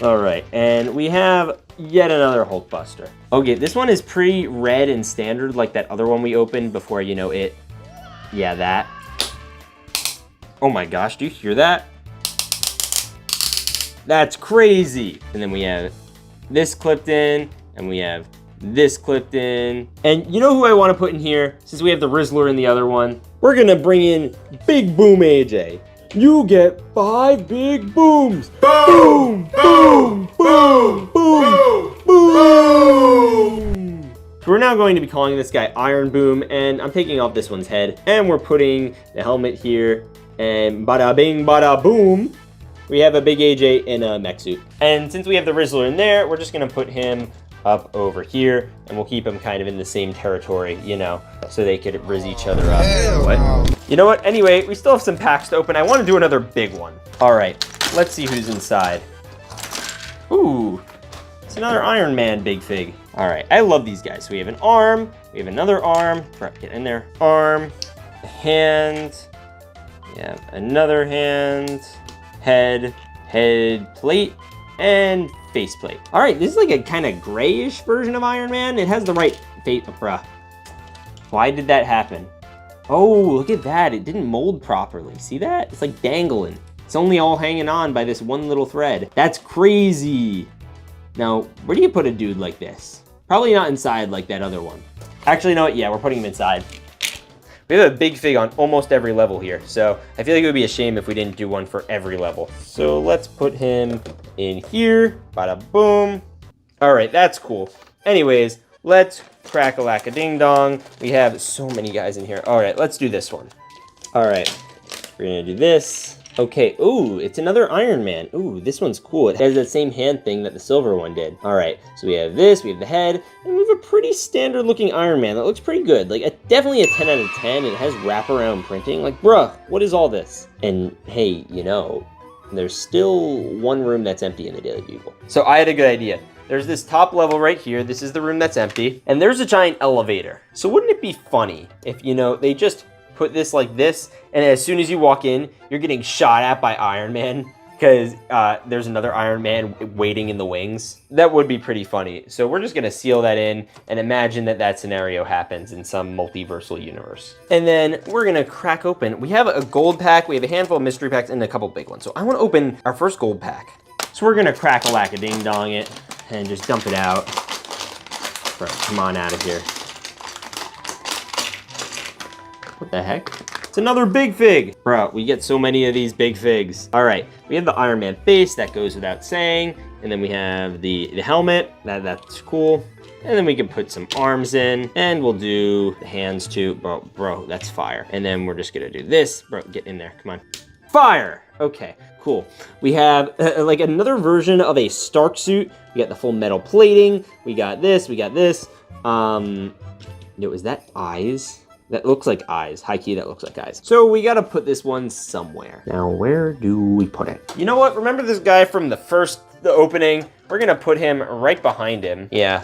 All right, and we have yet another Hulkbuster. Okay, this one is pretty red and standard like that other one we opened before, you know, it. Yeah, that. Oh my gosh, do you hear that? That's crazy. And then we have this clipped in, and we have this clipped in. And you know who I want to put in here? Since we have the Rizzler in the other one, we're gonna bring in Big Boom AJ. You get 5 big booms. Boom, boom, boom, boom, boom. So we're now going to be calling this guy Iron Boom, and I'm taking off this one's head, and we're putting the helmet here, and bada bing, bada boom. We have a big AJ in a mech suit. And since we have the Rizzler in there, we're just gonna put him up over here, and we'll keep them kind of in the same territory, you know, so they could rizz each other up. What? You know what? Anyway, we still have some packs to open. I want to do another big one. All right, let's see who's inside. Ooh, it's another Iron Man big fig. All right, I love these guys. So we have an arm, we have another arm. Get in there. Arm, a hand, we have another hand, head plate, and faceplate. All right, this is like a kind of grayish version of Iron Man. It has the right face, bruh. Why did that happen? Oh, look at that. It didn't mold properly. See that? It's like dangling. It's only all hanging on by this one little thread. That's crazy. Now, where do you put a dude like this? Probably not inside like that other one. Actually, you know what? Yeah, we're putting him inside. We have a big fig on almost every level here, so I feel like it would be a shame if we didn't do one for every level. So let's put him in here. Bada boom. All right, that's cool. Anyways, let's crack-a-lack-a-ding-dong. We have so many guys in here. All right, let's do this one. All right, we're gonna do this. Okay, ooh, it's another Iron Man. Ooh, this one's cool. It has that same hand thing that the silver one did. All right, so we have this, we have the head, and we have a pretty standard looking Iron Man that looks pretty good. Like, definitely a 10 out of 10. It has wraparound printing. Like, bruh, what is all this? And hey, you know, there's still one room that's empty in the Daily Bugle. So I had a good idea. There's this top level right here. This is the room that's empty. And there's a giant elevator. So wouldn't it be funny if, you know, they just put this like this, and as soon as you walk in, you're getting shot at by Iron Man because there's another Iron Man waiting in the wings. That would be pretty funny. So we're just gonna seal that in and imagine that that scenario happens in some multiversal universe. And then we're gonna crack open. We have a gold pack, we have a handful of mystery packs, and a couple big ones. So I wanna open our first gold pack. So we're gonna crack-a-lack-a-ding-dong it and just dump it out. Bro, come on out of here. What the heck? It's another big fig. Bro, we get so many of these big figs. All right, we have the Iron Man face, that goes without saying. And then we have the helmet, that's cool. And then we can put some arms in, and we'll do the hands too. Bro, that's fire. And then we're just gonna do this. Bro, get in there, come on. Fire! Okay, cool. We have like another version of a Stark suit. We got the full metal plating. We got this, we got this. Yo, is that eyes? That looks like eyes. High key, that looks like eyes. So we gotta put this one somewhere. Now, where do we put it? You know what? Remember this guy from the opening? We're gonna put him right behind him. Yeah,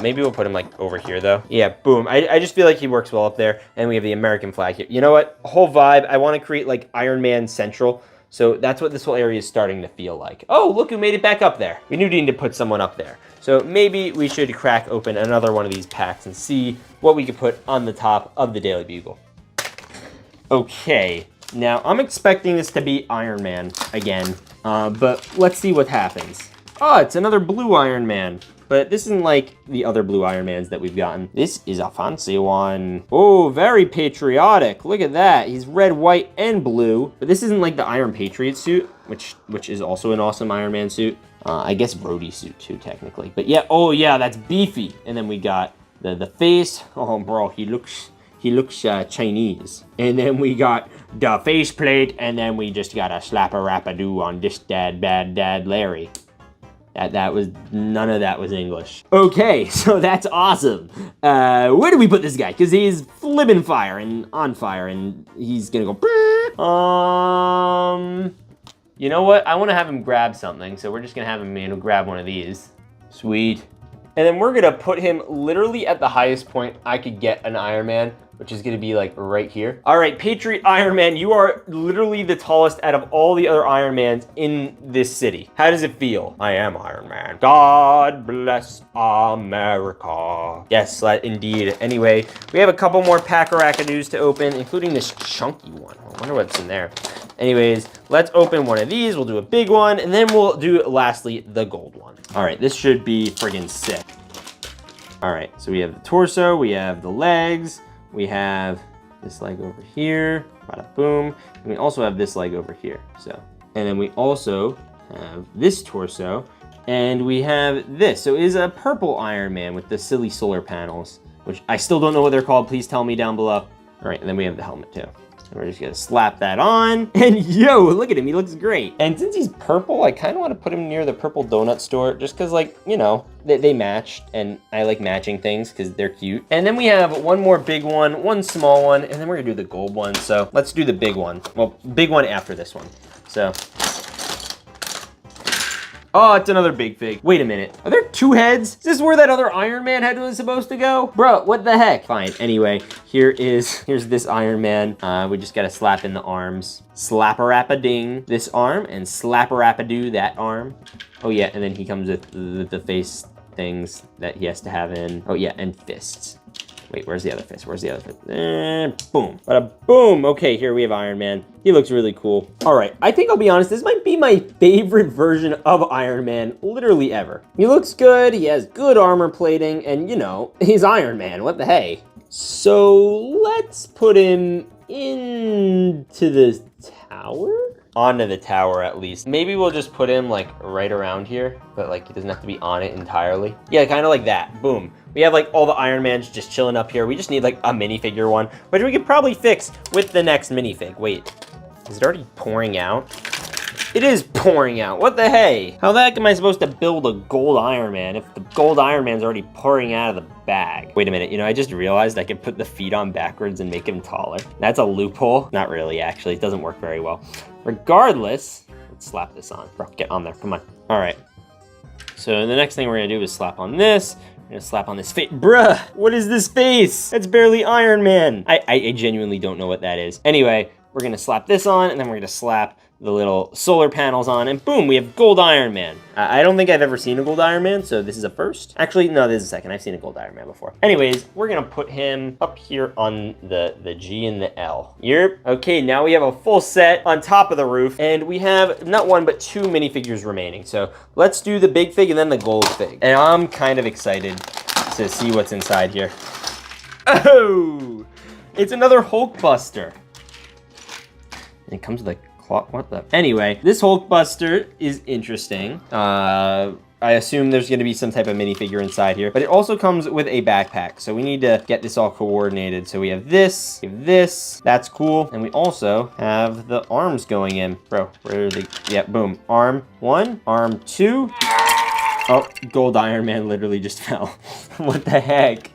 maybe we'll put him like over here though. Yeah, boom. I just feel like he works well up there. And we have the American flag here. You know what? Whole vibe. I wanna create like Iron Man Central. So that's what this whole area is starting to feel like. Oh, look who made it back up there. We knew we need to put someone up there. So maybe we should crack open another one of these packs and see what we could put on the top of the Daily Bugle. Okay, now I'm expecting this to be Iron Man again, but let's see what happens. Oh, it's another blue Iron Man. But this isn't like the other blue Iron Mans that we've gotten. This is a fancy one. Oh, very patriotic. Look at that. He's red, white, and blue. But this isn't like the Iron Patriot suit, which is also an awesome Iron Man suit. I guess Rhodey suit too, technically. But yeah, oh yeah, that's beefy. And then we got the face. Oh, bro, he looks Chinese. And then we got the faceplate, and then we just got a slap-a-rap-a-doo on this bad dad Larry. None of that was English. Okay, so that's awesome. Where do we put this guy? Because he's flipping fire and on fire, and he's gonna go. You know what? I want to have him grab something, so we're just gonna have him, grab one of these. Sweet. And then we're gonna put him literally at the highest point I could get an Iron Man, which is gonna be like right here. All right, Patriot Iron Man, you are literally the tallest out of all the other Iron Mans in this city. How does it feel? I am Iron Man. God bless America. Yes, indeed. Anyway, we have a couple more pack-a-rack-a-doos to open, including this chunky one. I wonder what's in there. Anyways, let's open one of these. We'll do a big one, and then we'll do, lastly, the gold one. All right, this should be friggin' sick. All right, so we have the torso, we have the legs, we have this leg over here, bada boom, and we also have this leg over here, so. And then we also have this torso, and we have this. So it is a purple Iron Man with the silly solar panels, which I still don't know what they're called. Please tell me down below. All right, and then we have the helmet too. So we're just gonna slap that on, and yo, look at him, he looks great. And since he's purple, I kind of want to put him near the purple donut store, just because, like, they match, and I like matching things because they're cute. And then we have one more big one, one small one, and then we're gonna do the gold one. So let's do the big one. Well, big one after this one. So. Oh, it's another big fig. Wait a minute. Are there two heads? Is this where that other Iron Man head was supposed to go? Bro, what the heck? Fine. Anyway, here's this Iron Man. We just gotta slap in the arms. Slap-a-rap-a-ding this arm, and slap-a-rap-a-doo that arm. Oh yeah, and then he comes with the face things that he has to have in. Oh yeah, and fists. Wait, where's the other fist? Where's the other fist? Boom. Bada boom. Okay, here we have Iron Man. He looks really cool. All right, I think I'll be honest, this might be my favorite version of Iron Man literally ever. He looks good, he has good armor plating, and he's Iron Man, what the hey? So let's put him into the tower? Onto the tower at least. Maybe we'll just put him like right around here, but like he doesn't have to be on it entirely. Yeah, kind of like that. Boom. We have like all the Iron Mans just chilling up here. We just need like a minifigure one, which we could probably fix with the next minifig. Wait, is it already pouring out? It is pouring out. What the hey? How the heck am I supposed to build a gold Iron Man if the gold Iron Man's already pouring out of the bag? Wait a minute, you know, I just realized I could put the feet on backwards and make him taller. That's a loophole. Not really, actually. It doesn't work very well. Regardless, let's slap this on. Bro, get on there, come on. All right. So the next thing we're gonna do is slap on this. We're gonna slap on this face. Bruh, what is this face? That's barely Iron Man. I genuinely don't know what that is. Anyway, we're gonna slap this on, and then we're gonna slap the little solar panels on, and boom, we have gold Iron Man. I don't think I've ever seen a gold Iron Man, so this is a first. Actually, no, this is a second. I've seen a gold Iron Man before. Anyways, we're gonna put him up here on the G and the L. Yep. Okay, now we have a full set on top of the roof, and we have not one, but two minifigures remaining. So let's do the big fig and then the gold fig. And I'm kind of excited to see what's inside here. Oh, it's another Hulk Buster. And it comes with like, what the? Anyway, this Hulkbuster is interesting. I assume there's gonna be some type of minifigure inside here, but it also comes with a backpack. So we need to get this all coordinated. So we have this, that's cool. And we also have the arms going in. Bro, where are they? Yeah, boom. Arm 1, arm 2. Oh, gold Iron Man literally just fell. What the heck?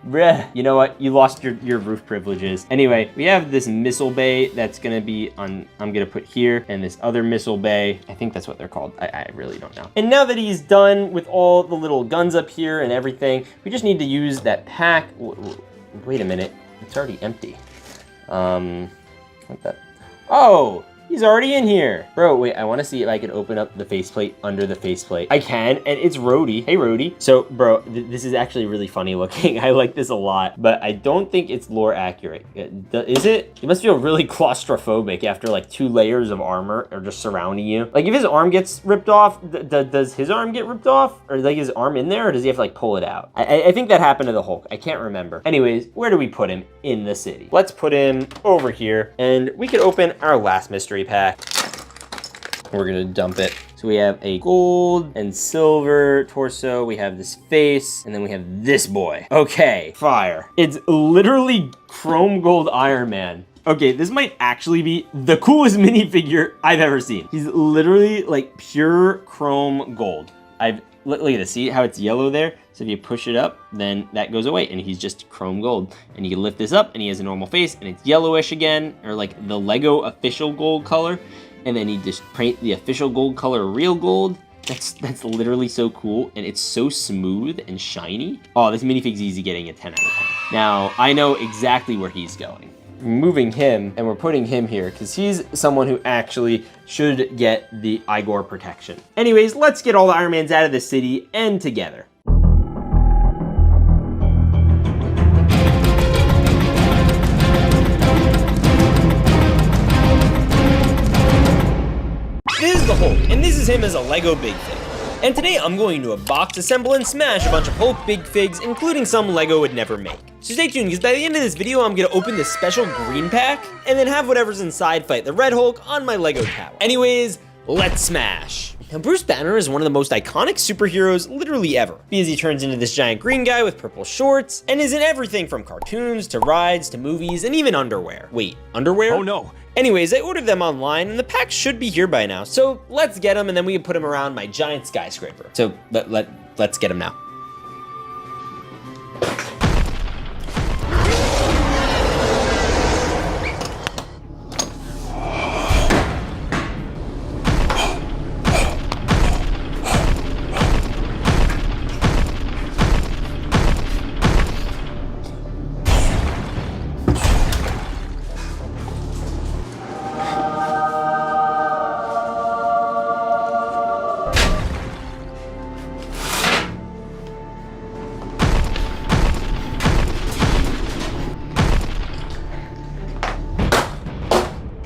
Bruh, you know what? You lost your roof privileges. Anyway, we have this missile bay that's gonna be on, I'm gonna put here, and this other missile bay. I think that's what they're called. I really don't know. And now that he's done with all the little guns up here and everything, we just need to use that pack. Wait a minute, it's already empty. What the? Oh! He's already in here. Bro, wait, I wanna see if I can open up the faceplate under the faceplate. I can, and it's Rhodey. Hey, Rhodey. So, bro, this is actually really funny looking. I like this a lot, but I don't think it's lore accurate. Is it? You must feel really claustrophobic after like 2 layers of armor are just surrounding you. Like if his arm gets ripped off, does his arm get ripped off? Or like his arm in there, or does he have to like pull it out? I think that happened to the Hulk. I can't remember. Anyways, where do we put him in the city? Let's put him over here, and we could open our last mystery pack. We're gonna dump it. So we have a gold and silver torso, we have this face, and then we have this boy. Okay, fire. It's literally chrome gold Iron Man. Okay, this might actually be the coolest minifigure I've ever seen. He's literally like pure chrome gold. Look at this, see how it's yellow there? So if you push it up, then that goes away and he's just chrome gold. And you can lift this up and he has a normal face and it's yellowish again, or like the Lego official gold color. And then you just paint the official gold color real gold. That's literally so cool, and it's so smooth and shiny. Oh, this minifigure's easy getting a 10 out of 10. Now, I know exactly where he's going. We're moving him, and we're putting him here, because he's someone who actually should get the Igor protection. Anyways, let's get all the Iron Mans out of the city and together. This is the Hulk, and this is him as a Lego Big Fig. And today I'm going to a box, assemble, and smash a bunch of Hulk Big Figs, including some Lego would never make. So stay tuned, because by the end of this video, I'm gonna open this special green pack, and then have whatever's inside fight the Red Hulk on my Lego tower. Anyways, let's smash. Now, Bruce Banner is one of the most iconic superheroes literally ever, because he turns into this giant green guy with purple shorts, and is in everything from cartoons, to rides, to movies, and even underwear. Wait, underwear? Oh no. Anyways, I ordered them online, and the packs should be here by now, so let's get them, and then we can put them around my giant skyscraper. So let's get them now.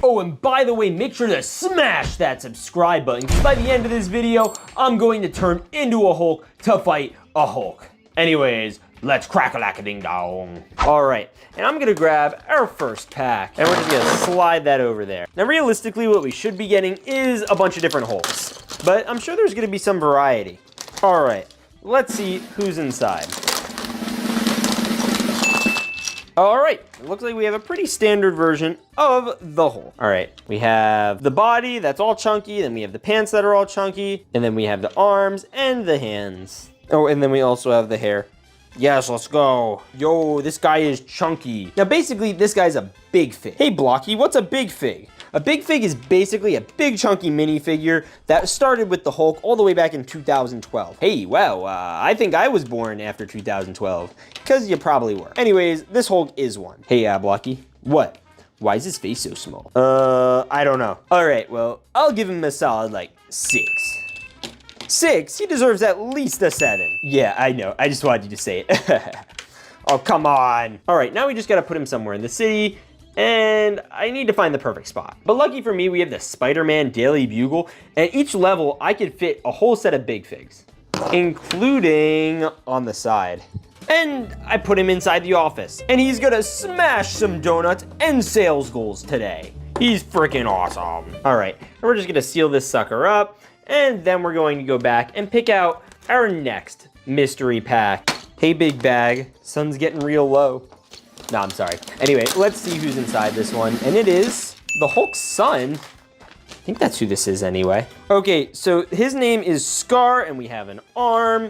Oh, and by the way, make sure to smash that subscribe button, because by the end of this video, I'm going to turn into a Hulk to fight a Hulk. Anyways, Let's crack-a-lack-a-ding-dong. All right, and I'm gonna grab our first pack, and we're just gonna slide that over there. Now, realistically, what we should be getting is a bunch of different Hulks, but I'm sure there's gonna be some variety. All right, let's see who's inside. All right, it looks like we have a pretty standard version of the Hulk. All right, we have the body that's all chunky, then we have the pants that are all chunky, and then we have the arms and the hands. Oh, and then we also have the hair. Yes, let's go. Yo, this guy is chunky. Now, basically, this guy's a big fig. Hey, Blocky, what's a big fig? A big fig is basically a big chunky minifigure that started with the Hulk all the way back in 2012. Hey, well, I think I was born after 2012, because you probably were. Anyways, this Hulk is one. Hey, Blocky, what? Why is his face so small? I don't know. All right, well, I'll give him a solid, like, 6. 6? He deserves at least a 7. Yeah, I know. I just wanted you to say it. Oh, come on. All right, now we just gotta put him somewhere in the city, and I need to find the perfect spot. But lucky for me, we have the Spider-Man Daily Bugle, and each level, I could fit a whole set of big figs, including on the side. And I put him inside the office, and he's gonna smash some donuts and sales goals today. He's freaking awesome. All right, and we're just gonna seal this sucker up, and then we're going to go back and pick out our next mystery pack. Hey, big bag, sun's getting real low. No, I'm sorry. Anyway, let's see who's inside this one. And it is the Hulk's son. I think that's who this is anyway. Okay, so his name is Scar, and we have an arm,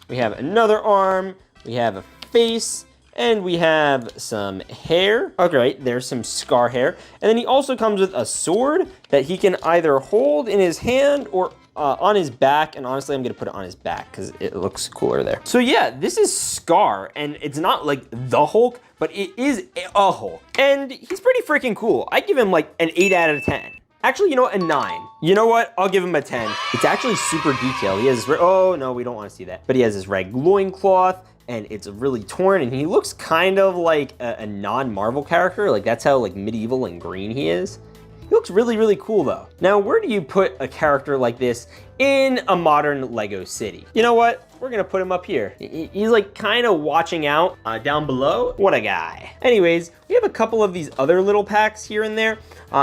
we have another arm, we have a face, and we have some hair. Okay, right, there's some Scar hair. And then he also comes with a sword that he can either hold in his hand or on his back, and honestly, I'm gonna put it on his back because it looks cooler there. So yeah, this is Scar, and it's not like the Hulk, but it is a Hulk. And he's pretty freaking cool. I give him like an 8 out of 10. Actually, you know what, a 9. You know what, I'll give him a 10. It's actually super detailed. He has, oh no, we don't wanna see that. But he has his rag loincloth, and it's really torn, and he looks kind of like a non-Marvel character. Like that's how like medieval and green he is. He looks really, really cool though. Now, where do you put a character like this in a modern Lego city? You know what? We're gonna put him up here. He's like kind of watching out down below. What a guy. Anyways, we have a couple of these other little packs here and there.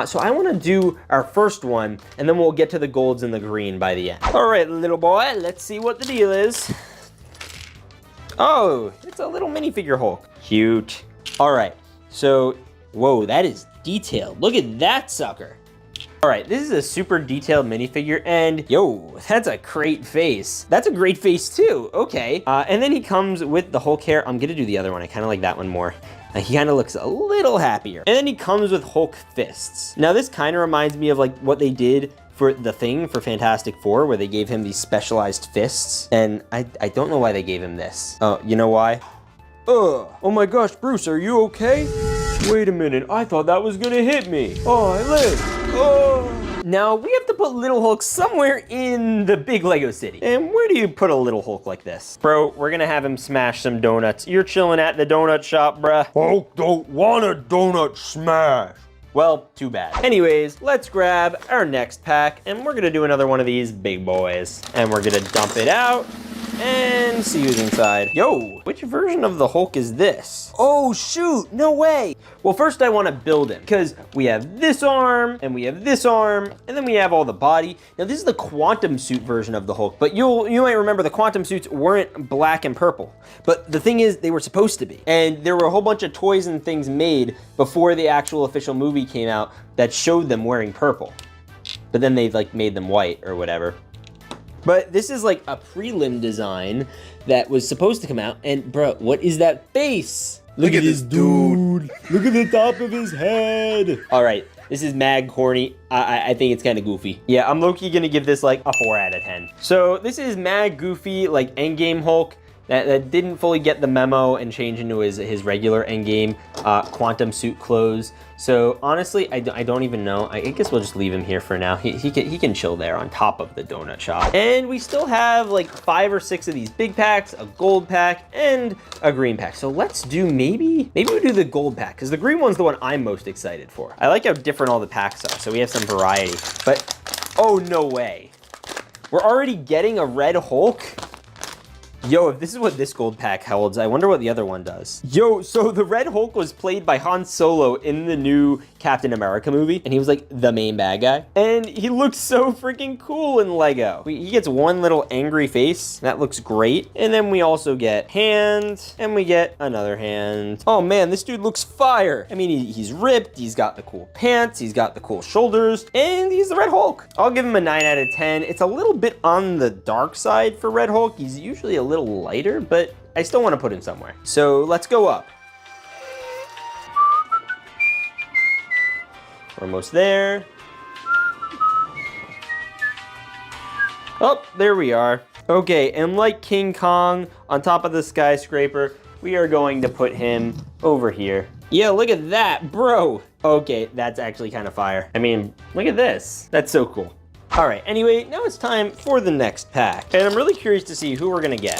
So I wanna do our first one, and then we'll get to the golds and the green by the end. All right, little boy, let's see what the deal is. Oh, it's a little minifigure Hulk. Cute. All right, so, whoa, that is detailed. Look at that sucker. All right, this is a super detailed minifigure, and yo, that's a great face. That's a great face too, okay. And then he comes with the Hulk hair. I'm gonna do the other one. I kind of like that one more. He kind of looks a little happier. And then he comes with Hulk fists. Now this kind of reminds me of like what they did for the Thing for Fantastic Four, where they gave him these specialized fists. And I don't know why they gave him this. Oh, you know why? Oh my gosh, Bruce, are you okay? Wait a minute, I thought that was gonna hit me. Oh, I live. Oh. Now, we have to put Little Hulk somewhere in the big Lego city. And where do you put a Little Hulk like this? Bro, we're gonna have him smash some donuts. You're chilling at the donut shop, bruh. Hulk don't want a donut smash. Well, too bad. Anyways, let's grab our next pack, and we're gonna do another one of these big boys. And we're gonna dump it out and see who's inside. Yo, which version of the Hulk is this? Oh shoot, no way. Well, first I wanna build him, because we have this arm, and we have this arm, and then we have all the body. Now this is the quantum suit version of the Hulk, but you might remember the quantum suits weren't black and purple. But the thing is, they were supposed to be. And there were a whole bunch of toys and things made before the actual official movie came out that showed them wearing purple. But then they like made them white or whatever. But this is like a prelim design that was supposed to come out, and bro, what is that face? Look at this dude. Look at the top of his head. All right, this is mad corny. I think it's kind of goofy. Yeah, I'm low-key gonna give this like a 4 out of 10. So this is mad goofy, like Endgame Hulk. That didn't fully get the memo and change into his regular Endgame quantum suit clothes. So honestly, I don't even know. I guess we'll just leave him here for now. He can chill there on top of the donut shop. And we still have like 5 or 6 of these big packs, a gold pack, and a green pack. So let's do maybe we do the gold pack, because the green one's the one I'm most excited for. I like how different all the packs are, so we have some variety. But, oh no way. We're already getting a red Hulk? Yo, if this is what this gold pack holds, I wonder what the other one does. Yo, so the Red Hulk was played by Han Solo in the new Captain America movie, and he was like the main bad guy. And he looks so freaking cool in Lego. He gets one little angry face. That looks great. And then we also get hand, and we get another hand. Oh man, this dude looks fire. I mean, he's ripped, he's got the cool pants, he's got the cool shoulders, and he's the Red Hulk. I'll give him a 9 out of 10. It's a little bit on the dark side for Red Hulk. He's usually a little lighter, but I still want to put him somewhere. So let's go up. We're almost there. Oh, there we are. Okay, and like King Kong on top of the skyscraper, we are going to put him over here. Yeah, look at that, bro. Okay, that's actually kind of fire. I mean, look at this. That's so cool. All right, anyway, now it's time for the next pack. And I'm really curious to see who we're gonna get.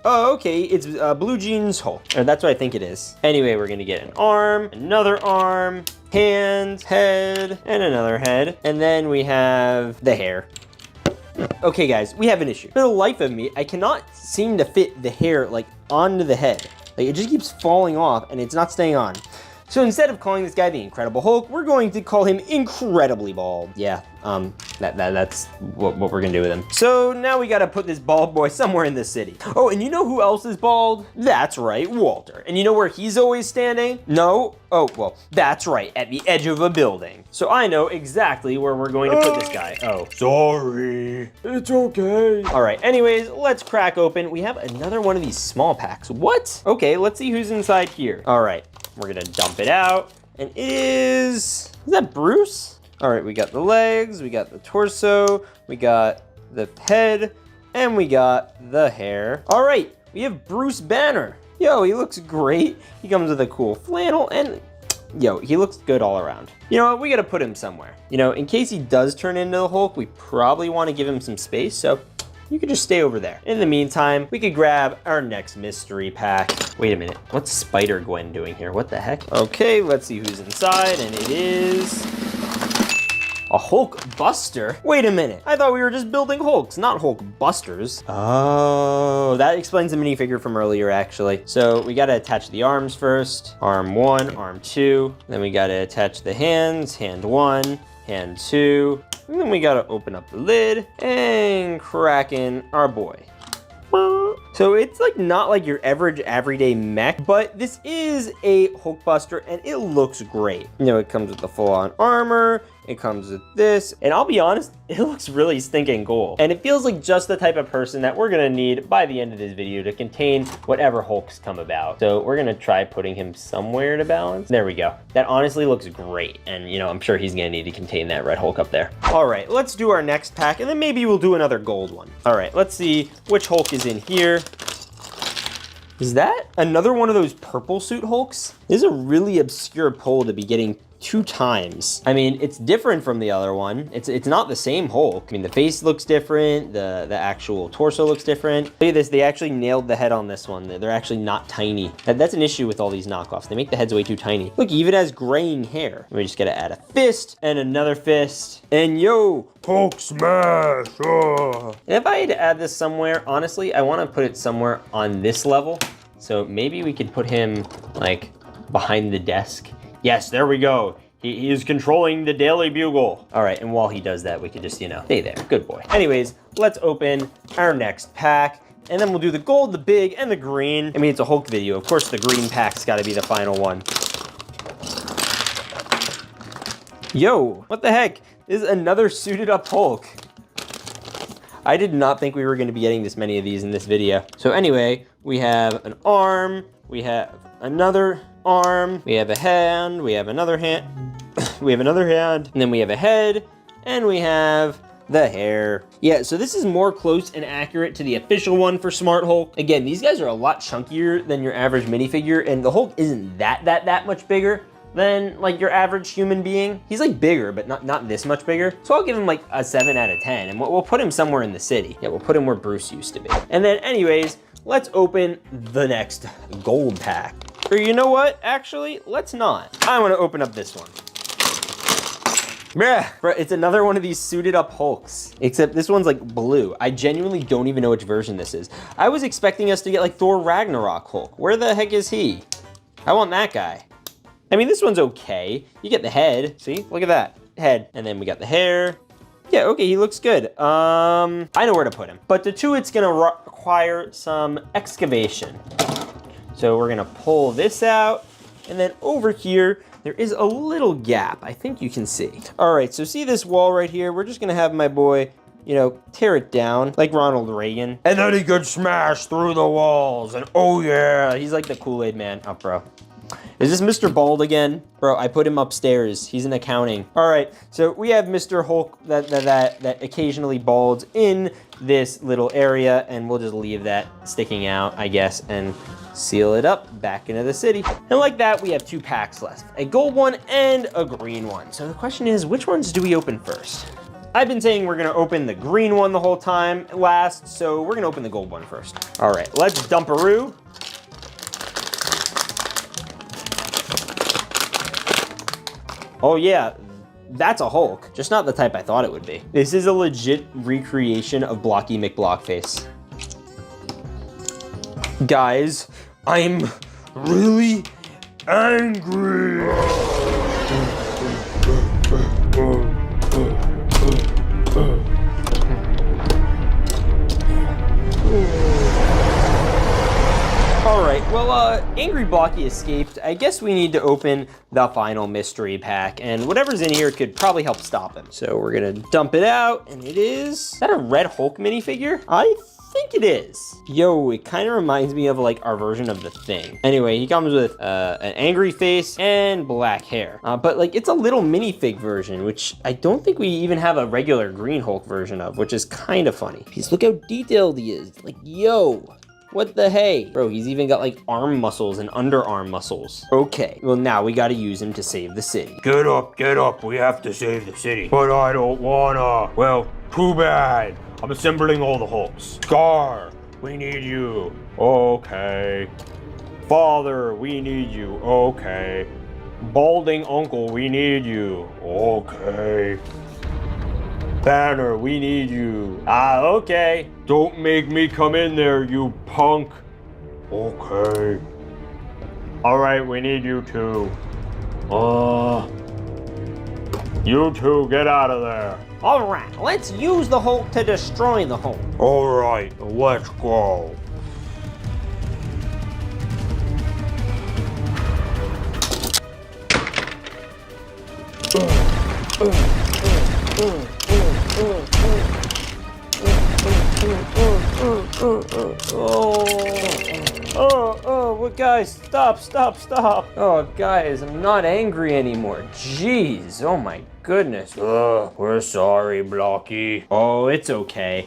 Oh, okay, it's Blue Jeans Hulk. Or that's what I think it is. Anyway, we're gonna get an arm, another arm, hand, head, and another head. And then we have the hair. Okay, guys, we have an issue. For the life of me, I cannot seem to fit the hair, like, onto the head. Like, it just keeps falling off, and it's not staying on. So instead of calling this guy the Incredible Hulk, we're going to call him Incredibly Bald. Yeah, that's what we're gonna do with him. So now we gotta put this bald boy somewhere in the city. Oh, and you know who else is bald? That's right, Walter. And you know where he's always standing? No? Oh, well, that's right, at the edge of a building. So I know exactly where we're going to put this guy. Oh, Sorry. It's okay. all right, anyways, let's crack open. We have another one of these small packs. What? Okay, let's see who's inside here. All right, we're gonna dump it out. And it is that Bruce? All right, we got the legs, we got the torso, we got the head, and we got the hair. All right, we have Bruce Banner. Yo, he looks great. He comes with a cool flannel, and yo, he looks good all around. You know what, we gotta put him somewhere. You know, in case he does turn into the Hulk, we probably wanna give him some space, so you could just stay over there. In the meantime, we could grab our next mystery pack. Wait a minute, what's Spider-Gwen doing here? What the heck? Okay, let's see who's inside, and it is a Hulk Buster? Wait a minute, I thought we were just building Hulks, not Hulk Busters. Oh, that explains the minifigure from earlier, actually. So we gotta attach the arms first. Arm 1, arm 2. Then we gotta attach the hands, hand 1, hand 2. And then we gotta open up the lid and crack in our boy. So it's like not like your average everyday mech, but this is a Hulkbuster and it looks great. You know, it comes with the full-on armor, it comes with this, and I'll be honest, it looks really stinking cool. And it feels like just the type of person that we're gonna need by the end of this video to contain whatever Hulks come about. So we're gonna try putting him somewhere to balance. There we go. That honestly looks great. And you know, I'm sure he's gonna need to contain that Red Hulk up there. All right, let's do our next pack and then maybe we'll do another gold one. All right, let's see which Hulk is in here. Is that another one of those purple suit Hulks? This is a really obscure pull to be getting 2 times. I mean, it's different from the other one. It's not the same Hulk. I mean, the face looks different. The actual torso looks different. Look at this, they actually nailed the head on this one. They're actually not tiny. That's an issue with all these knockoffs. They make the heads way too tiny. Look, he even has graying hair. We just gotta add a fist and another fist. And yo, Hulk smash. Oh. and if I had to add this somewhere, honestly, I wanna put it somewhere on this level. So maybe we could put him like behind the desk. Yes, there we go. He is controlling the Daily Bugle. All right, and while he does that, we could just, you know, stay there. Good boy. Anyways, let's open our next pack. And then we'll do the gold, the big, and the green. I mean, it's a Hulk video. Of course, the green pack's gotta be the final one. Yo, what the heck? This is another suited up Hulk. I did not think we were gonna be getting this many of these in this video. So anyway, we have an arm, we have another arm, we have a hand, we have another hand, we have another hand, and then we have a head, and we have the hair. Yeah, so this is more close and accurate to the official one for Smart Hulk. Again, these guys are a lot chunkier than your average minifigure, and the Hulk isn't that much bigger than like your average human being. He's like bigger, but not this much bigger. So I'll give him like a 7 out of 10, and we'll put him somewhere in the city. Yeah, we'll put him where Bruce used to be. And then anyways, let's open the next gold pack. Or you know what, actually, let's not. I wanna open up this one. Bro, it's another one of these suited up Hulks. Except this one's like blue. I genuinely don't even know which version this is. I was expecting us to get like Thor Ragnarok Hulk. Where the heck is he? I want that guy. I mean, this one's okay. You get the head. See, look at that. Head. And then we got the hair. Yeah, okay, he looks good. I know where to put him. But the two, it's gonna require some excavation. So we're gonna pull this out. And then over here, there is a little gap. I think you can see. All right, so see this wall right here? We're just gonna have my boy, you know, tear it down like Ronald Reagan. And then he could smash through the walls. And oh yeah. He's like the Kool-Aid man. Oh, bro. Is this Mr. Bald again? Bro, I put him upstairs. He's in accounting. All right, so we have Mr. Hulk that occasionally balds in this little area, and we'll just leave that sticking out, I guess, and seal it up back into the city. And like that, we have two packs left, a gold one and a green one. So the question is, which ones do we open first? I've been saying we're gonna open the green one the whole time last, so we're gonna open the gold one first. All right, let's dump-a-roo. Oh yeah, that's a Hulk, just not the type I thought it would be. This is a legit recreation of Blocky McBlockface. Guys, I'm really angry. All right, well, Angry Blocky escaped. I guess we need to open the final mystery pack, and whatever's in here could probably help stop him. So we're gonna dump it out, and it is that a Red Hulk minifigure? I think it is. Yo, it kind of reminds me of like our version of the Thing. Anyway, he comes with an angry face and black hair. But like it's a little minifig version, which I don't think we even have a regular Green Hulk version of, which is kind of funny. Just look how detailed he is. Like, yo. What the hey? Bro, he's even got like arm muscles and underarm muscles. Okay, well now we gotta use him to save the city. Get up, we have to save the city. But I don't wanna. Well, too bad. I'm assembling all the Hulks. Scar, we need you. Okay. Father, we need you. Okay. Balding uncle, we need you. Okay. Banner, we need you. Okay. Don't make me come in there, you punk. Okay. All right, we need you too. You two, get out of there. All right, let's use the Hulk to destroy the Hulk. All right, let's go. What guys, stop. Oh, guys, I'm not angry anymore. Jeez, oh my goodness. We're sorry, Blocky. Oh, it's okay.